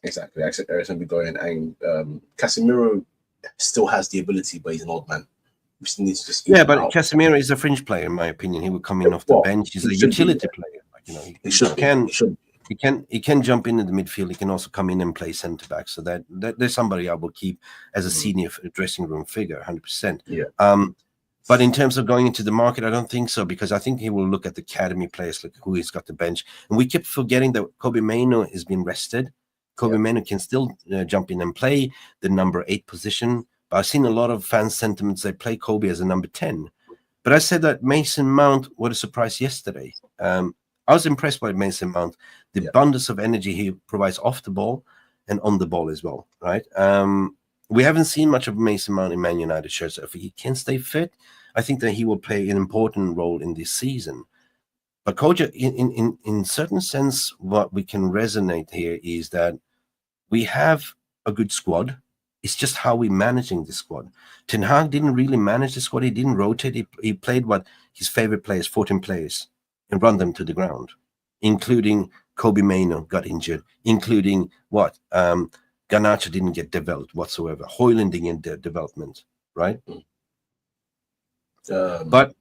exactly. Eriksen will be going, and Casemiro still has the ability, but he's an old man. But Casemiro is a fringe player, in my opinion. He would come in off the bench. He's a utility player. Like, you know, he can jump into the midfield. He can also come in and play centre back. So there's somebody I will keep as a senior dressing room figure, 100%. But in terms of going into the market, I don't think so, because I think he will look at the academy players, like who he's got the bench. And we keep forgetting that Kobe Mainoo has been rested. Kobe Mainoo can still jump in and play the number 8 position. But I've seen a lot of fan sentiments they play Kobe as a number 10. But I said that Mason Mount was a surprise yesterday. I was impressed by Mason Mount, the abundance of energy he provides off the ball and on the ball as well, right? We haven't seen much of Mason Mount in Man United shirts. So if he can stay fit, I think that he will play an important role in this season. But Coach, in certain sense, what we can resonate here is that we have a good squad. It's just how we're managing the squad. Ten Hag didn't really manage the squad. He didn't rotate. He played what his favorite players, 14 players, and run them to the ground, including Kobe Mainoo got injured, including what? Garnacho didn't get developed whatsoever. Hojlund didn't get development, right? But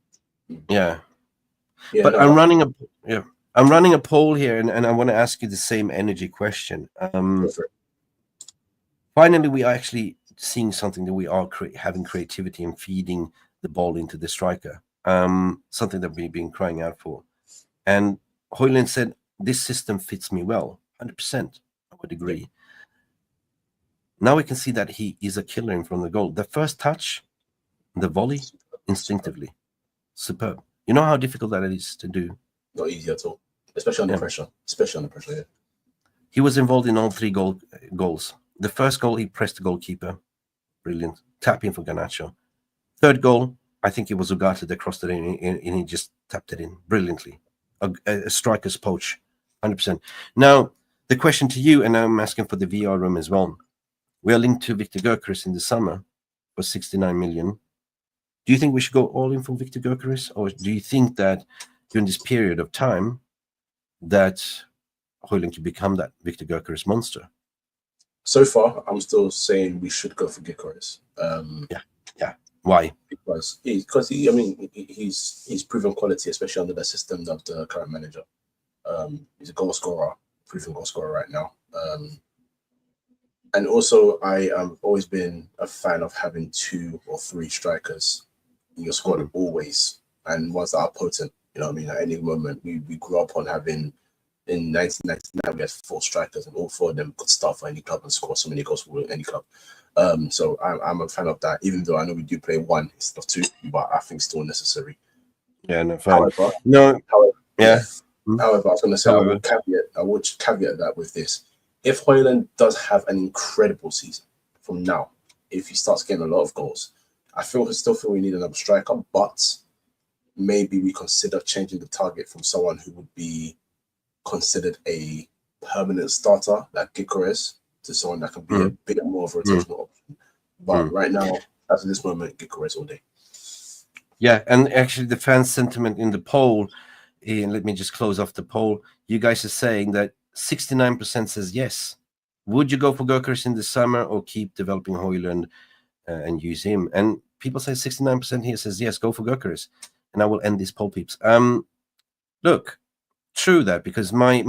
I'm running a poll here, and I want to ask you the same energy question. Finally, we are actually seeing something that we are having creativity and feeding the ball into the striker. Something that we've been crying out for. And Hojlund said, "This system fits me well." 100%, I would agree. Now we can see that he is a killer in front of the goal. The first touch, the volley, instinctively, superb. You know how difficult that is to do? Not easy at all, especially under pressure. Especially under pressure, yeah. He was involved in all 3 goals. The first goal, he pressed the goalkeeper. Brilliant. Tapping for Garnacho. Third goal, I think it was Ugarte that crossed it in, and he just tapped it in brilliantly. A striker's poach, 100%. Now, the question to you, and I'm asking for the VR room as well. We are linked to Victor Gyökeres in the summer for 69 million. Do you think we should go all in for Victor Gyökeres, or do you think that during this period of time that Hojlund could become that Victor Gyökeres monster? So far, I'm still saying we should go for Gyökeres. Why? Because he's proven quality, especially under the system of the current manager. He's a goal scorer, proven goal scorer right now. And also, I have always been a fan of having 2 or 3 strikers in your squad always, and ones that are potent. You know what I mean? At any moment, we grew up on having, in 1999, we had 4 strikers, and all 4 of them could start for any club and score so many goals for any club. So I'm a fan of that, even though I know we do play 1 instead of 2, but I think still necessary. Yeah, no, fine. However, I was going to say, I would caveat that with this. If Hojlund does have an incredible season from now, if he starts getting a lot of goals, I still feel we need another striker, but maybe we consider changing the target from someone who would be considered a permanent starter like Gyökeres to someone that can be a bit more of a rotational option. But right now, as of this moment, Gyökeres all day. Yeah, and actually the fan sentiment in the poll, and let me just close off the poll, you guys are saying that 69% says yes. Would you go for Gyökeres in the summer or keep developing Hojlund and use him? And people say 69% here says yes, go for Gyökeres. And I will end this poll, peeps. Look, true that, because my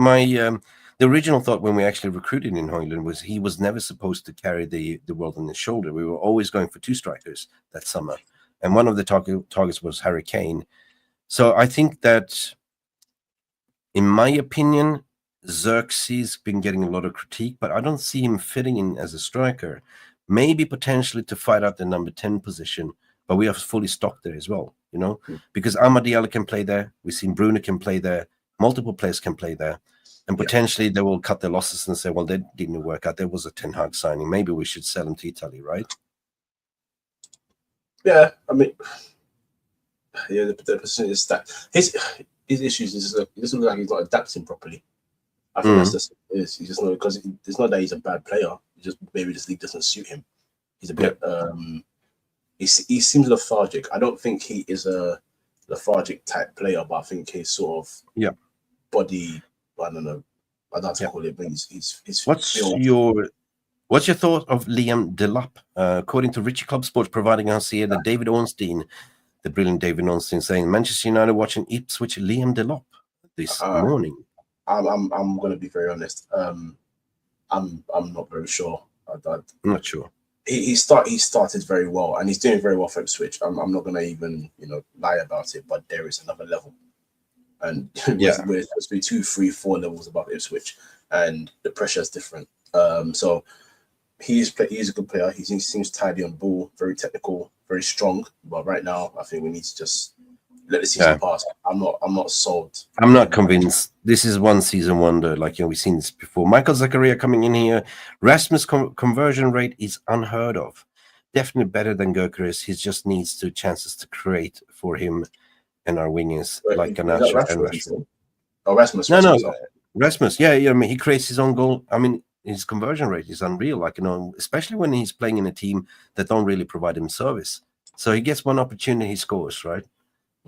the original thought when we actually recruited in Hojlund was he was never supposed to carry the world on his shoulder. We were always going for 2 strikers that summer. And one of the targets was Harry Kane. So I think that, in my opinion, Xerxes been getting a lot of critique, but I don't see him fitting in as a striker. Maybe potentially to fight out the number 10 position, but we are fully stocked there as well, you know, because Amad Diallo can play there. We've seen Bruno can play there. Multiple players can play there. And potentially they will cut their losses and say, well, that didn't work out. There was a Ten Hag signing. Maybe we should sell him to Italy, right? Yeah, I mean, yeah, the position is that his issues is it doesn't look like he's not adapting properly. I think that's just it is. He's just not, because it's not that he's a bad player. It's just maybe this league doesn't suit him. He's a bit he seems lethargic. I don't think he is a lethargic type player, but I think he's sort of body. I don't know. I don't know how to call it, but he's What's your thought of Liam Delap? According to Richie Club Sports, providing us here that David Ornstein, the brilliant David Ornstein, saying Manchester United watching Ipswich Liam Delap this morning. I'm going to be very honest. I'm not very sure. I'm not sure. he started very well, and he's doing very well for Ipswich. I'm not gonna even lie about it, but there is another level, and we're supposed to be 2, 3, 4 levels above Ipswich, and the pressure is different. So he's a good player. He seems tidy on ball, very technical, very strong. But right now, I think we need to just let the season pass. I'm not sold. I'm not convinced. This is one season wonder. Like, we've seen this before. Michael Zakaria coming in here. Rasmus conversion rate is unheard of. Definitely better than Gyökeres. He just needs 2 chances to create for him and our wingers, like Garnacho and Rashford. Oh, Rasmus. No, Rasmus. Yeah. I mean, he creates his own goal. I mean, his conversion rate is unreal. Like, especially when he's playing in a team that don't really provide him service. So he gets one opportunity, he scores, right?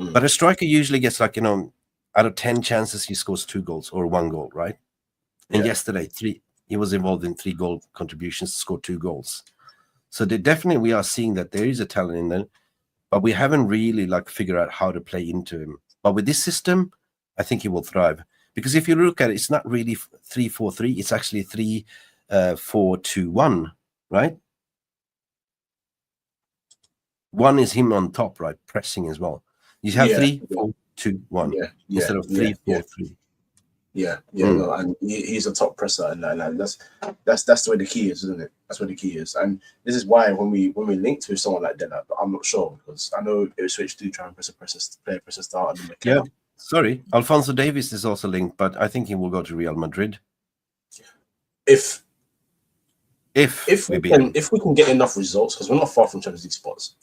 But a striker usually gets like, out of 10 chances, he scores 2 goals or 1 goal, right? And yesterday, he was involved in 3 goal contributions, scored 2 goals. So we are seeing that there is a talent in there, but we haven't really figured out how to play into him. But with this system, I think he will thrive. Because if you look at it, it's not really 3-4-3, it's actually 3-4-2-1, right? 1 is him on top, right? Pressing as well. You have 3-4-2-1 instead of 3-4-3. No, and he's a top presser, and that's the way the key is, isn't it? That's where the key is, and this is why when we link to someone like Della, but I'm not sure, because I know Ipswich do try and play a press start. Yeah, sorry, Alphonso Davies is also linked, but I think he will go to Real Madrid. If we can get enough results, because we're not far from Champions League spots.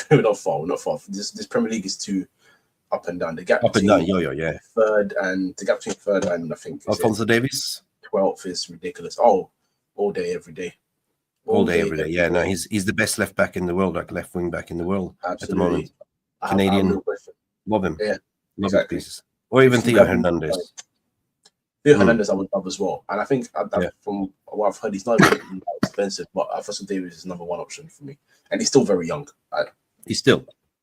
We're not far. This Premier League is too up and down. The gap up and down, third and the gap between third and I think Alphonso Davies 12th is ridiculous. All day, every day. All day, every day. Yeah, no, he's the best left back in the world, like left wing back in the world. Absolutely. At the moment. Canadian, love him. Yeah, love his pieces. Or even Theo Hernandez. Theo Hernandez I would love as well, and I think from what I've heard, he's not even expensive, but Alphonso Davies is number 1 option for me, and he's still very young.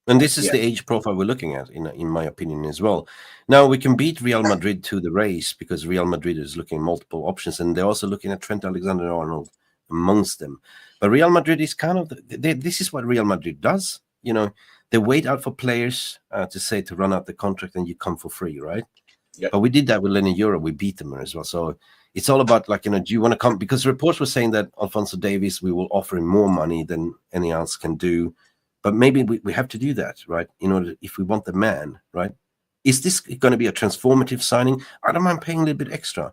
And this is the age profile we're looking at, in my opinion, as well. Now, we can beat Real Madrid to the race because Real Madrid is looking at multiple options, and they're also looking at Trent Alexander-Arnold amongst them. But Real Madrid is kind of, this is what Real Madrid does. They wait out for players to run out the contract, and you come for free, right? Yep. But we did that with Lenny Euro. We beat them as well. So it's all about, do you want to come? Because reports were saying that Alphonso Davies, we will offer him more money than anyone else can do. But maybe we have to do that, right? In order, if we want the man, right? Is this going to be a transformative signing? I don't mind paying a little bit extra.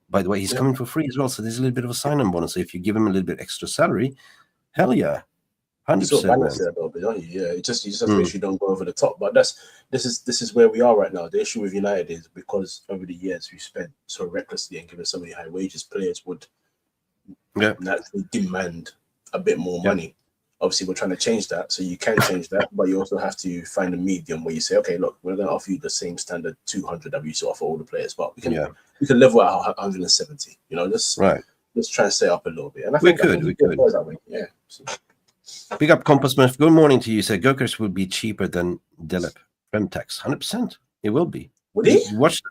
By the way, he's coming for free as well, so there's a little bit of a sign-on bonus. So if you give him a little bit extra salary, hell yeah, 100%. Yeah, you just have to make sure you don't go over the top. But this is where we are right now. The issue with United is because over the years we spent so recklessly and given so many high wages, players would naturally demand a bit more money. Obviously, we're trying to change that, so you can change that, but you also have to find a medium where you say, okay, look, we're going to offer you the same standard 200 that we used to offer all the players, but we can level out 170. Let's try and stay up a little bit. And I think we could. That way. Yeah. So. Big up Compass Smith. Good morning to you. Say Gyökeres will be cheaper than Delep. Prem tax, 100%. It will be. Would he? Watch.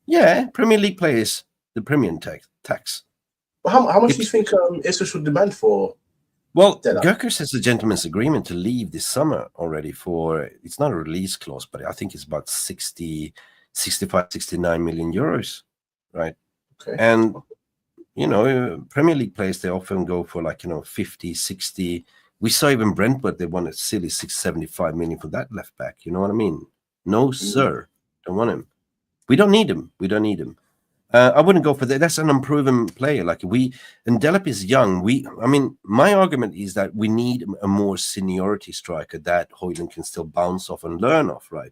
Yeah, Premier League players, the premium tax. Well, how much do you think Ipswich would demand for? Well, Gyökeres has a gentleman's agreement to leave this summer already it's not a release clause, but I think it's about 65, 69 million euros, right? Okay. And, Premier League players, they often go for 50, 60. We saw even Brentford, they wanted silly 675 million for that left back. You know what I mean? No, sir. Don't want him. We don't need him. I wouldn't go for that. That's an unproven player. And Delep is young. My argument is that we need a more seniority striker that Hojlund can still bounce off and learn off, right?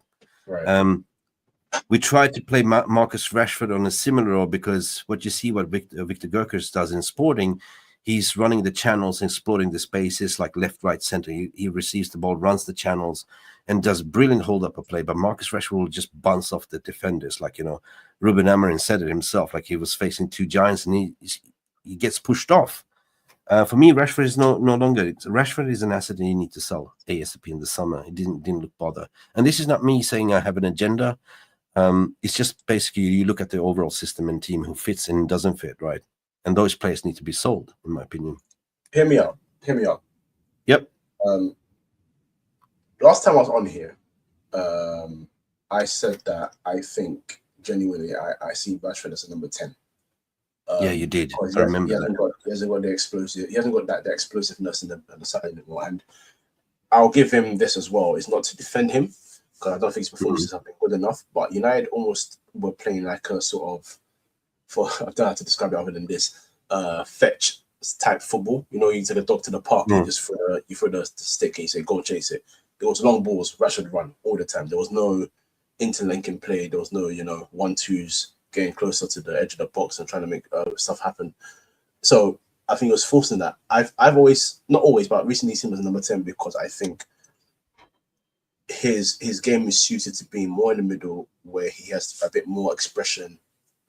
We tried to play Marcus Rashford on a similar role because what Victor Gyökeres does in Sporting, he's running the channels, exploring the spaces like left, right, center. He receives the ball, runs the channels, and does brilliant hold-up play. But Marcus Rashford will just bounce off the defenders, Ruben Amorim said it himself, he was facing 2 giants, and he gets pushed off. For me, Rashford is no longer. Rashford is an asset that you need to sell ASAP in the summer. It didn't look bother. And this is not me saying I have an agenda. It's just basically you look at the overall system and team who fits and doesn't fit, right? And those players need to be sold, in my opinion. Hear me out. hear me out. Yep. Last time I was on here, I said that I think genuinely I see Rashford as a number 10. Yeah, you did. I remember that. He hasn't got the explosive. He hasn't got that the explosiveness on the side anymore. And I'll give him this as well. It's not to defend him because I don't think his performances have been good enough. But United almost were playing like a sort of, I don't know how to describe it other than this, fetch type football. You know, you take a dog to the park, and you throw the stick and you say go chase it. It was long balls, Rashford run all the time. There was no interlinking play. There was no 1-2s. Getting closer to the edge of the box and trying to make stuff happen. So I think it was forcing that. I've always, not always, but recently seen him as number 10 because I think his game is suited to being more in the middle where he has a bit more expression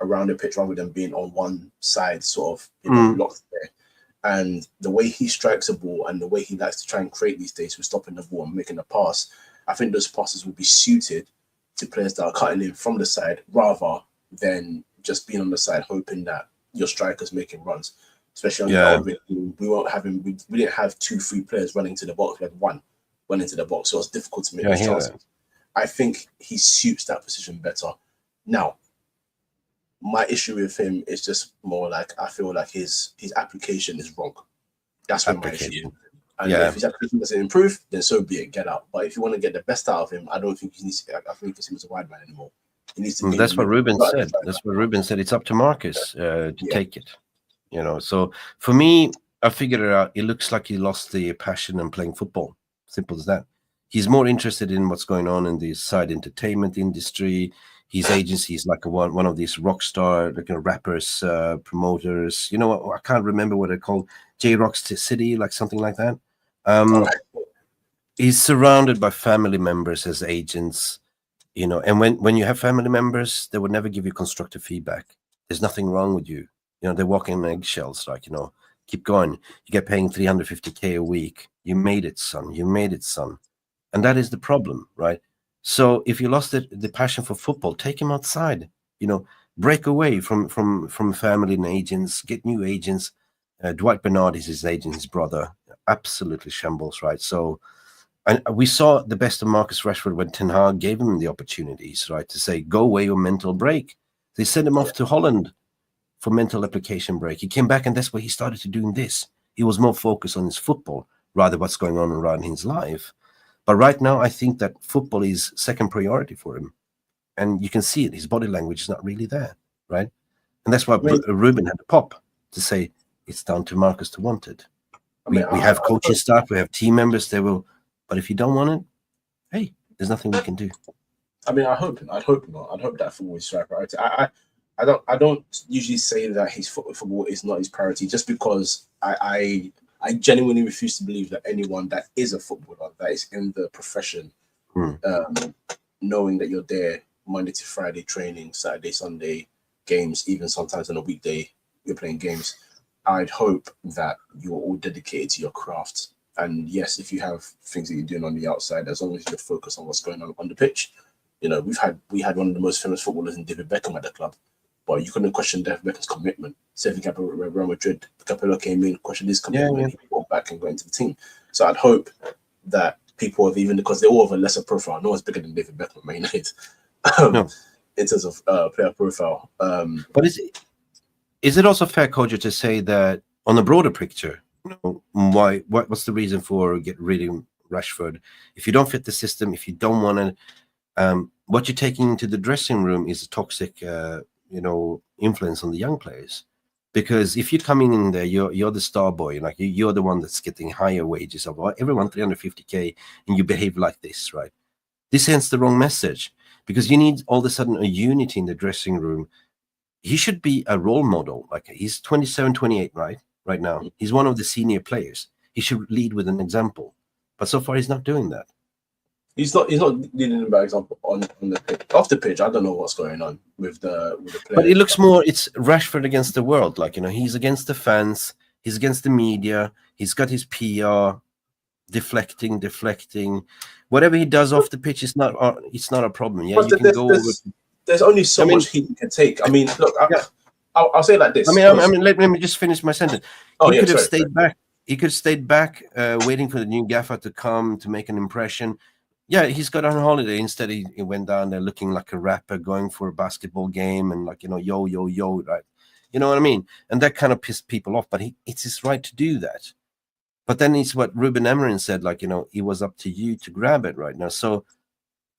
around the pitch rather than being on one side sort of locked there. And the way he strikes a ball and the way he likes to try and create these days with stopping the ball and making a pass, I think those passes will be suited to players that are cutting in from the side rather than just being on the side hoping that your striker's making runs, especially on the we won't have him. We didn't have 2-3 players running to the box. We had one run into the box, so it's difficult to make those chances. I think he suits that position better. Now, my issue with him is just more like I feel like his application is wrong. That's what my issue. And if his application doesn't improve, then so be it. Get out. But if you want to get the best out of him, I don't think he needs. I think he seems a wide man anymore. That's what Ruben said. That's what Ruben said. It's up to Marcus to take it. So for me, I figured it out. It looks like he lost the passion in playing football. Simple as that. He's more interested in what's going on in the side entertainment industry. His agency is like one of these rock star, rappers, promoters. I can't remember what they're called. J-Rock's City, like something like that. He's surrounded by family members as agents. And when you have family members, they would never give you constructive feedback. There's nothing wrong with you. They're walking on eggshells, keep going. You get paying 350K a week. You made it, son. You made it, son. And that is the problem, right? So if you lost the passion for football, take him outside. Break away from family and agents. Get new agents. Dwight Bernard is his agent, his brother. Absolutely shambles, right? So. And we saw the best of Marcus Rashford when Ten Hag gave him the opportunities, right, to say, go away your mental break. They sent him off to Holland for mental application break. He came back, and that's where he started to doing this. He was more focused on his football, rather what's going on around his life. But right now, I think that football is second priority for him. And you can see it. His body language is not really there, right? And that's why Ruben had to pop to say, it's down to Marcus to want it. We have coaching staff, we have team members, they will... But if you don't want it, hey, there's nothing we can do. I'd hope not. I'd hope that football is his priority. I don't usually say that his football is not his priority, just because I genuinely refuse to believe that anyone that is a footballer, that is in the profession, knowing that you're there Monday to Friday training, Saturday, Sunday games, even sometimes on a weekday you're playing games. I'd hope that you're all dedicated to your craft. And yes, if you have things that you're doing on the outside, as long as you're focused on what's going on the pitch, we had one of the most famous footballers in David Beckham at the club, but you couldn't question David Beckham's commitment. Saving Capello at Real Madrid, Capello came in, questioned his commitment, he went back and got into the team. So I'd hope that people have, even because they're all of a lesser profile, no one's bigger than David Beckham at Man United, in terms of player profile. But is it also fair, Kojo, to say that on the broader picture? What's the reason for get rid of Rashford? If you don't fit the system, if you don't want to, what you're taking into the dressing room is a toxic, influence on the young players. Because if you're coming in there, you're the star boy, you're the one that's getting higher wages of everyone 350K, and you behave like this, right? This sends the wrong message, because you need all of a sudden a unity in the dressing room. He should be a role model. He's 27, 28, right? Right now, he's one of the senior players. He should lead with an example, but so far he's not doing that. He's not leading by example on the pitch. Off the pitch, I don't know what's going on with the players. But it looks more, it's Rashford against the world. He's against the fans, he's against the media, he's got his PR, deflecting. Whatever he does off the pitch is not a problem. Yeah, you can go over. There's only so much heat you can take. Look, I'll say it like this. Let me just finish my sentence. He could have stayed back. He could have stayed back, waiting for the new gaffer to come to make an impression. Yeah, he's got on holiday. Instead, he went down there looking like a rapper going for a basketball game and like, yo, yo, yo, right? You know what I mean? And that kind of pissed people off, but it's his right to do that. But then it's what Ruben Amorim said, like, it was up to you to grab it right now. So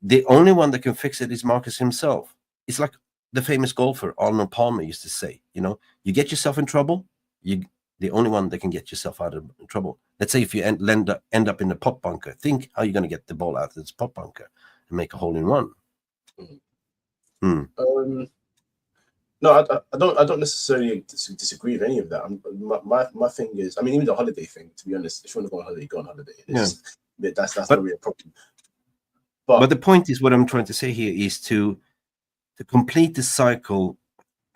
the only one that can fix it is Marcus himself. It's like the famous golfer Arnold Palmer used to say, you get yourself in trouble, the only one that can get yourself out of trouble. Let's say if you end up in the pot bunker, think how you're going to get the ball out of this pot bunker and make a hole in one. No, I don't necessarily disagree with any of that. My thing is, I mean, even the holiday thing. To be honest, if you want to go on holiday, go on holiday. That's not really a problem. But the point is, what I'm trying to say here is to complete the cycle.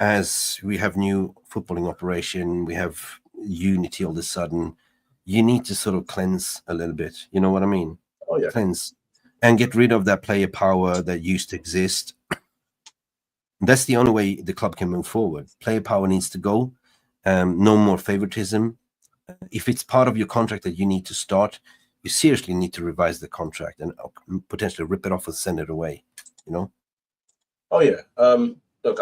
As we have new footballing operation, we have unity all of a sudden. You need to sort of cleanse a little bit. You know what I mean? Oh yeah, cleanse and get rid of that player power that used to exist. That's the only way the club can move forward. Player power needs to go. No more favoritism. If it's part of your contract that you need to start, you seriously need to revise the contract and potentially rip it off and send it away. Oh yeah. Look,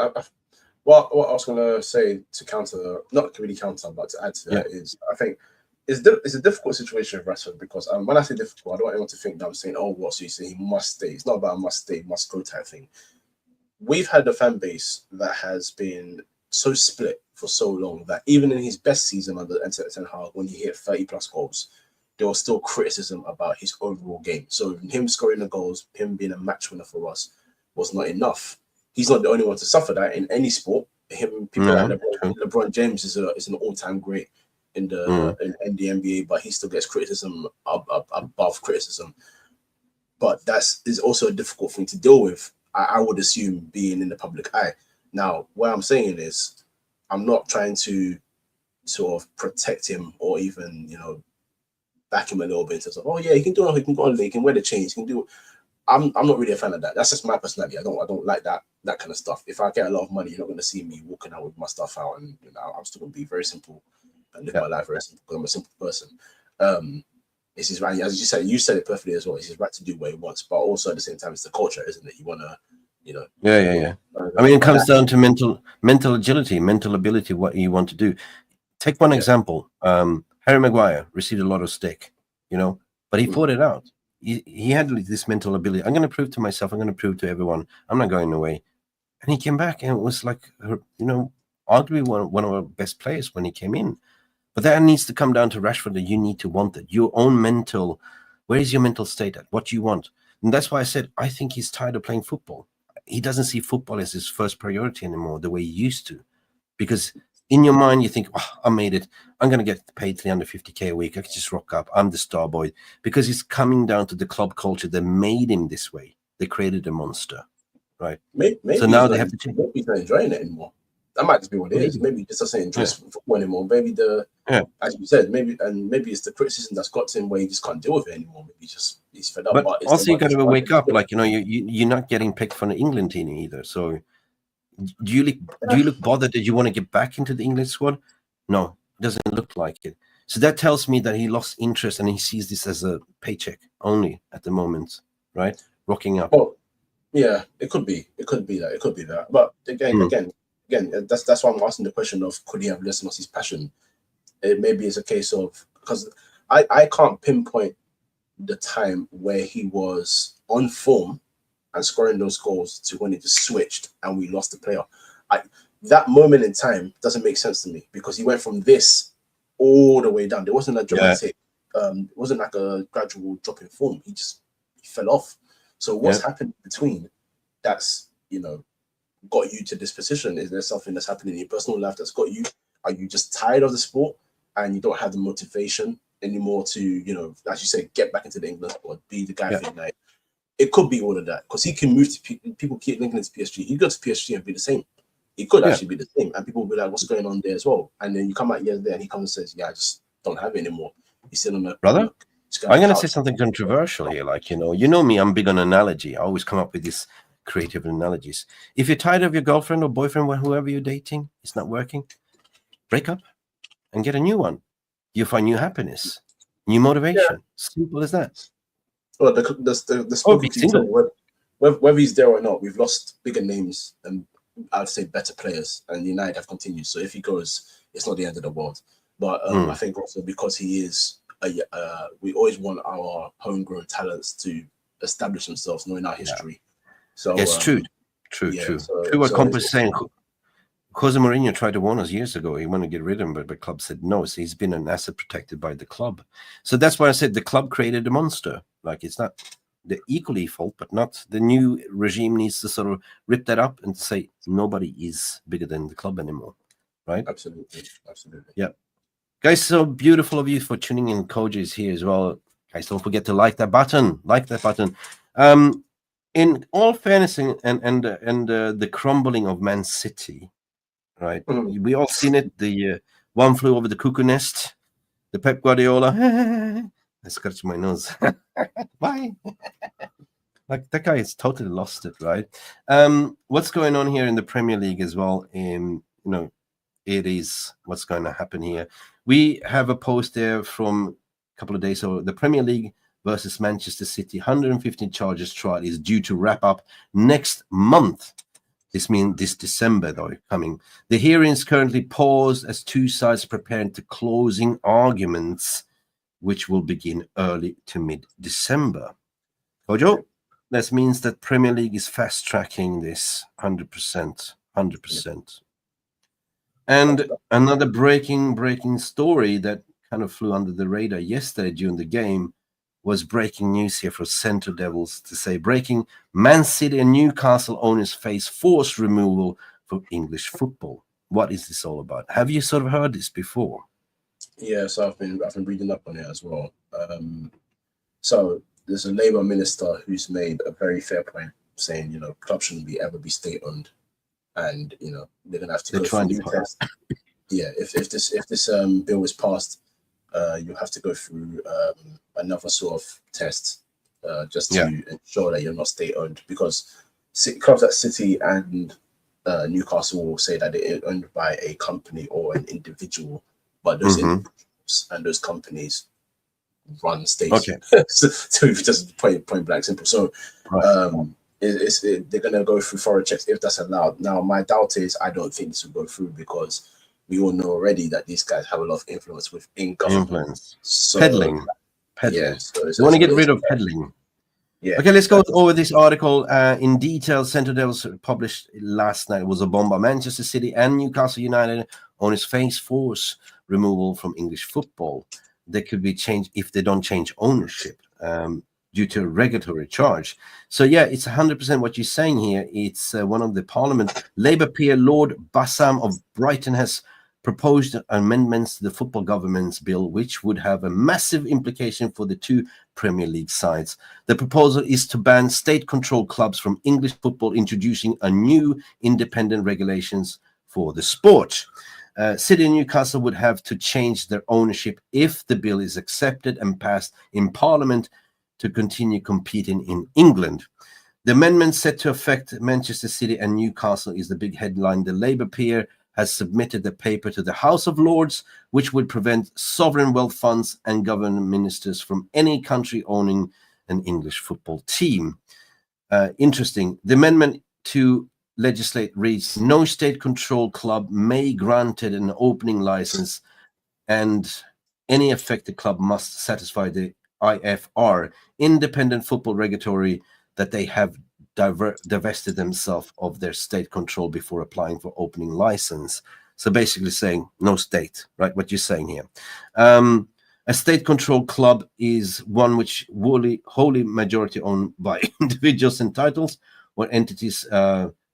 what I was going to say to counter, not really counter, but to add to that is, I think it's a difficult situation with Rashford because when I say difficult, I don't want anyone to think that I'm saying, oh, what? So you say he must stay. It's not about a must stay, must go type thing. We've had a fan base that has been so split for so long that even in his best season under Ten Hag, when he hit 30+ goals, there was still criticism about his overall game. So him scoring the goals, him being a match winner for us, was not enough. He's not the only one to suffer that in any sport. People like LeBron James is an all-time great in the NBA, but he still gets criticism above criticism. But is also a difficult thing to deal with. I would assume, being in the public eye. Now, what I'm saying is, I'm not trying to sort of protect him or even, back him a little bit in terms of, oh yeah, he can do it, he can go on, he can wear the chains, he can do. I'm not really a fan of that. That's just my personality. I don't like that kind of stuff. If I get a lot of money, you're not going to see me walking out with my stuff out, and I'm still going to be very simple and live my life very simple because I'm a simple person. It's his right, as you said it perfectly as well. It's his right to do what he wants, but also at the same time, it's the culture, isn't it? You want to, Yeah. I mean, it comes down to mental agility, mental ability, what you want to do. Take one example. Harry Maguire received a lot of stick, but he fought it out. He had this mental ability. I'm going to prove to myself. I'm going to prove to everyone. I'm not going away. And he came back, and it was like, arguably one of our best players when he came in. But that needs to come down to Rashford, that you need to want it. Your own mental, where is your mental state at? What do you want? And that's why I said, I think he's tired of playing football. He doesn't see football as his first priority anymore, the way he used to. Because in your mind, you think, I made it. I'm going to get paid 350k a week. I can just rock up. I'm the star boy. Because it's coming down to the club culture that made him this way. They created a monster, right? Maybe so now they have to change. Maybe he's not enjoying it anymore. That might just be what it is. Maybe he just doesn't enjoy football anymore. Maybe as you said, maybe it's the criticism that's got to him where he just can't deal with it anymore. Maybe he's fed up. But also you got to wake up. Like, you're not getting picked for the England team either. So do you look bothered that you want to get back into the England squad? No, it doesn't look like it. So that tells me that he lost interest and he sees this as a paycheck only at the moment, right? Rocking up. Well, yeah, it could be that. But again, that's why I'm asking the question of, could he have lost his passion? Maybe it's a case of, because I can't pinpoint the time where he was on form and scoring those goals to when it just switched and we lost the player. That moment in time doesn't make sense to me, because he went from this all the way down. There wasn't a dramatic, it wasn't like a gradual drop in form. He fell off. So what's happened between that's, got you to this position? Is there something that's happening in your personal life that's got you? Are you just tired of the sport and you don't have the motivation anymore to, as you say, get back into the England or be the guy for United? It could be all of that, because he can move to people keep linking to PSG. He goes to PSG and be the same. He could actually be the same, and people will be like, "What's going on there as well?" And then you come out years there, and he comes and says, "Yeah, I just don't have it anymore." He's still on the brother. I'm going to say something controversial here. Like, you know me, I'm big on analogy. I always come up with these creative analogies. If you're tired of your girlfriend or boyfriend or whoever you're dating, it's not working, break up and get a new one. you find new happiness, new motivation. Simple as that. Well, the sport big keeps single. telling whether he's there or not, we've lost bigger names and I'd say better players, and United have continued. So if he goes, it's not the end of the world. But I think also because he is, we always want our homegrown talents to establish themselves, knowing our history. So Yes, true. True. What Comp was saying. Jose Mourinho tried to warn us years ago. He wanted to get rid of him, but the club said no. So he's been an asset protected by the club. So that's why I said the club created the monster. Like, it's not the equally fault, but not the new regime needs to sort of rip that up and say nobody is bigger than the club anymore, right? Absolutely. Yeah, guys, so beautiful of you for tuning in. Koji is here as well. Guys, don't forget to like that button. In all fairness, and the crumbling of Man City, right? We all seen it. The one flew over the cuckoo nest. The Pep Guardiola. I scratched my nose. Bye. Like, that guy has totally lost it, right? What's going on here in the Premier League as well? It is what's going to happen here. We have a post there from a couple of days ago. The Premier League versus Manchester City 115 charges trial is due to wrap up next month. This means this December, though, coming. The hearings currently paused as two sides preparing to closing arguments, which will begin early to mid-December. Kojo, that means that Premier League is fast-tracking this 100%. And another breaking story that kind of flew under the radar yesterday during the game was breaking news here for Centre Devils to say breaking: Man City and Newcastle owners face forced removal from English football. What is this all about? Have you sort of heard this before? Yeah, so I've been reading up on it as well. So there's a Labour minister who's made a very fair point, saying clubs shouldn't ever be state owned, and they're gonna have to go through new tests. Yeah, if this bill is passed, you have to go through another sort of test just to ensure that you're not state owned, because clubs at City and Newcastle will say that they're owned by a company or an individual, but those individuals and those companies run states. Okay. So just point blank simple. So they're going to go through thorough checks if that's allowed. Now, my doubt is I don't think this will go through, because we all know already that these guys have a lot of influence within government. So, peddling. Yeah, so they want to get rid of peddling. Yeah. Okay, let's go over this article in detail. Centre Devils published last night. It was a bomb by Manchester City and Newcastle United on his face force removal from English football. They could be changed if they don't change ownership due to a regulatory charge. So yeah, it's 100% what you're saying here. It's one of the Parliament. Labour peer Lord Bassam of Brighton has proposed amendments to the football government's bill, which would have a massive implication for the two Premier League sides. The proposal is to ban state-controlled clubs from English football, introducing a new independent regulations for the sport. City and Newcastle would have to change their ownership if the bill is accepted and passed in Parliament to continue competing in England. The amendment set to affect Manchester City and Newcastle is the big headline. The Labour peer has submitted the paper to the House of Lords, which would prevent sovereign wealth funds and government ministers from any country owning an English football team. Interesting. The amendment to legislate reads: no state-controlled club may granted an opening license, and any affected club must satisfy the IFR, independent football regulatory, that they have divested themselves of their state control before applying for opening license. So basically saying no state, right? What you're saying here. A state-controlled club is one which wholly majority owned by individuals and titles, or entities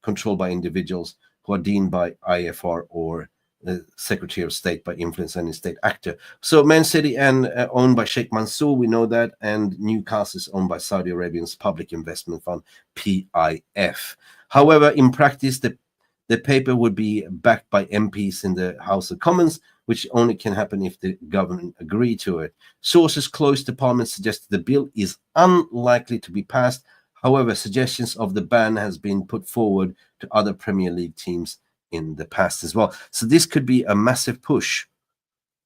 controlled by individuals who are deemed by IFR or the Secretary of State by influence any state actor. So Man City and owned by Sheikh Mansour, we know that, and Newcastle is owned by Saudi Arabia's Public Investment Fund, PIF. However, in practice, the paper would be backed by MPs in the House of Commons, which only can happen if the government agree to it. Sources close to Parliament suggest the bill is unlikely to be passed. However, suggestions of the ban has been put forward to other Premier League teams in the past as well. So this could be a massive push,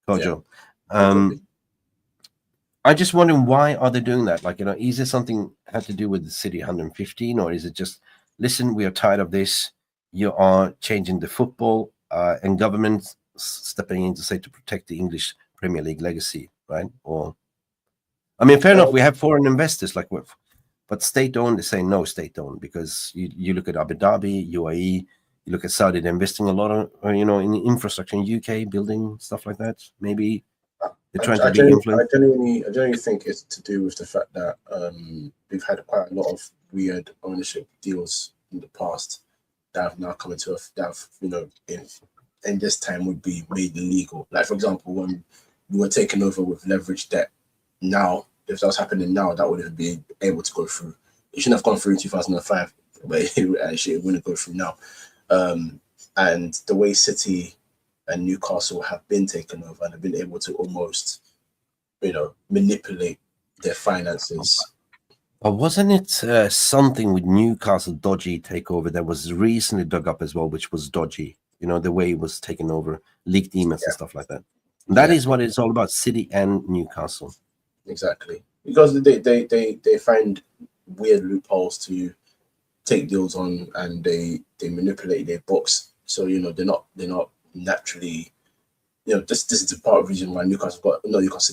Kojo. I just wondering, why are they doing that? Like, you know, is there something had to do with the City 115, or is it just, listen, we are tired of this. You are changing the football, and government stepping in to say to protect the English Premier League legacy, right? Or, I mean, fair enough, we have foreign investors, like, but state-owned, they say no state-owned, because you look at Abu Dhabi, UAE, you look at Saudi, they're investing a lot of, you know, in infrastructure in UK, building stuff like that. Maybe they're trying to be influenced. I genuinely think it's to do with the fact that we've had quite a lot of weird ownership deals in the past that have now come into that have, you know, in this time would be made illegal. Like, for example, when we were taking over with leverage debt, now, if that was happening now, that would have been able to go through. It shouldn't have gone through in 2005, but it wouldn't go through now. And the way City and Newcastle have been taken over and have been able to almost, you know, manipulate their finances. But wasn't it something with Newcastle dodgy takeover that was recently dug up as well, which was dodgy? You know, the way it was taken over, leaked emails and stuff like that. And that is what it's all about, City and Newcastle. Exactly, because they find weird loopholes to take deals on, and they manipulate their books. So, you know, they're not naturally, you know, this is the part of the reason why Newcastle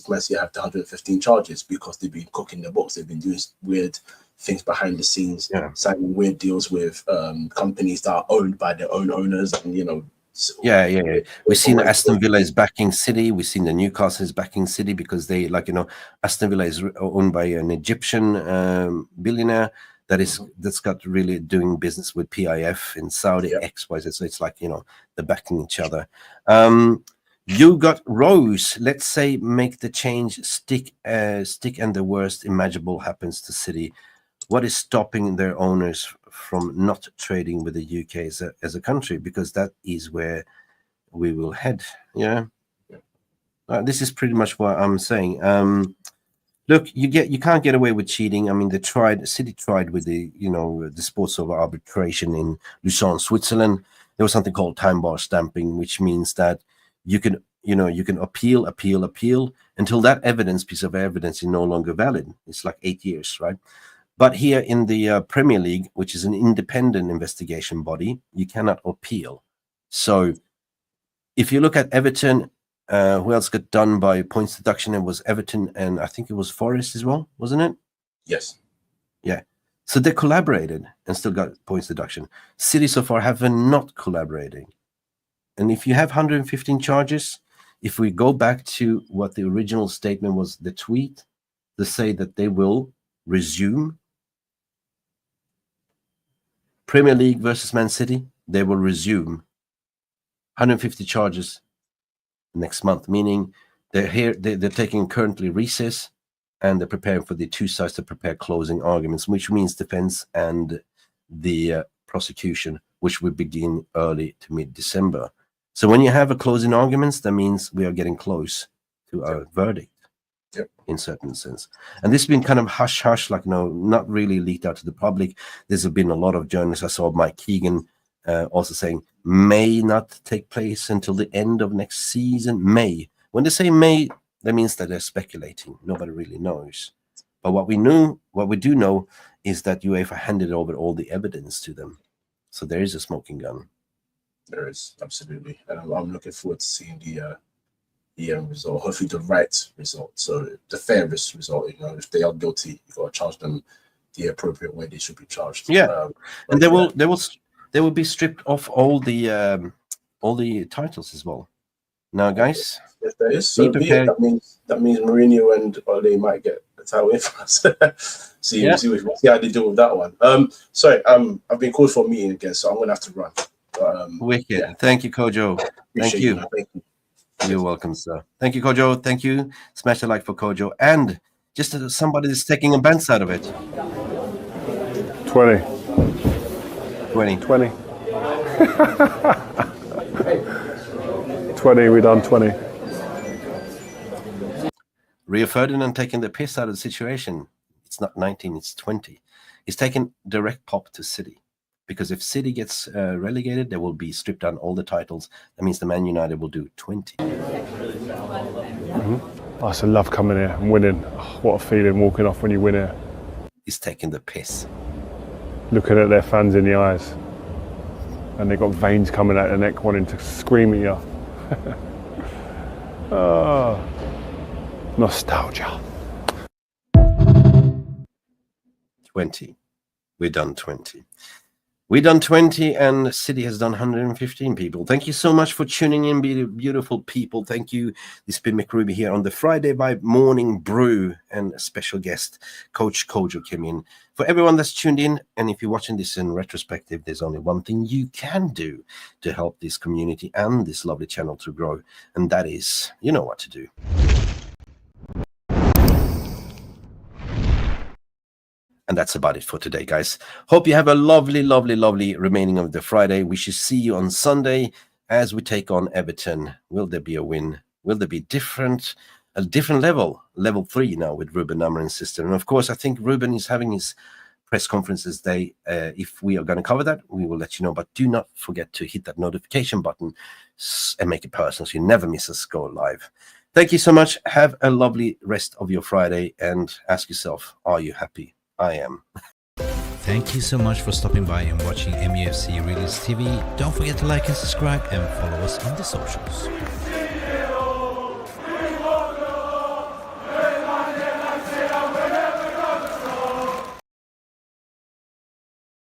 Man City have the 115 charges, because they've been cooking their books. They've been doing weird things behind the scenes, signing weird deals with companies that are owned by their own owners, and, you know. We've seen Aston Villa is backing City. We've seen the Newcastle is backing City because they, like, you know, Aston Villa is owned by an Egyptian billionaire that's got really doing business with PIF in Saudi, XYZ. So it's like, you know, they're backing each other. You got Rose. Let's say make the change stick, and the worst imaginable happens to City. What is stopping their owners from not trading with the UK as a country? Because that is where we will head. This is pretty much what I'm saying. Look, you can't get away with cheating. I mean, City tried with the sports over arbitration in Lucerne, Switzerland. There was something called time bar stamping, which means that you can appeal until that piece of evidence is no longer valid. It's like 8 years, right? But here in the Premier League, which is an independent investigation body, you cannot appeal. So if you look at Everton, who else got done by points deduction? It was Everton, and I think it was Forest as well, wasn't it? Yes. Yeah. So they collaborated and still got points deduction. City so far have been not collaborating. And if you have 115 charges, if we go back to what the original statement was, the tweet, to say that they will resume Premier League versus Man City, they will resume 150 charges next month, meaning they're taking currently recess, and they're preparing for the two sides to prepare closing arguments, which means defense and the prosecution, which will begin early to mid-December. So when you have a closing arguments, that means we are getting close to a verdict. In certain sense. And this has been kind of hush-hush, like, not really leaked out to the public. There's been a lot of journalists. I saw Mike Keegan also saying may not take place until the end of next season. May. When they say may, that means that they're speculating. Nobody really knows. But what we do know is that UEFA handed over all the evidence to them. So there is a smoking gun. There is, absolutely. And I'm looking forward to seeing the result, hopefully the right result, so the fairest result. If they are guilty, you've got to charge them the appropriate way they should be charged. And they will be stripped off all the titles as well. Now, guys, if there is, so that means Mourinho and Ole might get the title in for us. see how they deal with that one. Sorry, I've been called for a meeting again, so I'm gonna have to run. Wicked. Thank you, Kojo. Thank you. You're welcome, sir. Thank you, Kojo. Thank you. Smash the like for Kojo. And just somebody that's taking a bench out of it. 20. 20, we done 20. Rio Ferdinand taking the piss out of the situation. It's not 19, it's 20. He's taking direct pop to City. Because if City gets relegated, they will be stripped down all the titles. That means the Man United will do 20. Mm-hmm. I just love coming here and winning. Oh, what a feeling walking off when you win here. He's taking the piss. Looking at their fans in the eyes. And they've got veins coming out their neck wanting to scream at you. Oh, nostalgia. 20. We've done 20. We've done 20 and City has done 115 people. Thank you so much for tuning in, beautiful people. Thank you. This has been Mick Ruby here on the Friday Vibe Morning Brew, and a special guest, Coach Kojo, came in. For everyone that's tuned in, and if you're watching this in retrospective, there's only one thing you can do to help this community and this lovely channel to grow, and that is, you know what to do. And that's about it for today, guys. Hope you have a lovely, lovely, lovely remaining of the Friday. We should see you on Sunday as we take on Everton. Will there be a win? Will there be a different level? Level 3 now with Ruben Amorim's system. And of course, I think Ruben is having his press conferences day. If we are going to cover that, we will let you know. But do not forget to hit that notification button and make it personal so you never miss us go live. Thank you so much. Have a lovely rest of your Friday and ask yourself, are you happy? I am. Thank you so much for stopping by and watching Mufc Realist TV. Don't forget to like and subscribe and follow us on the socials.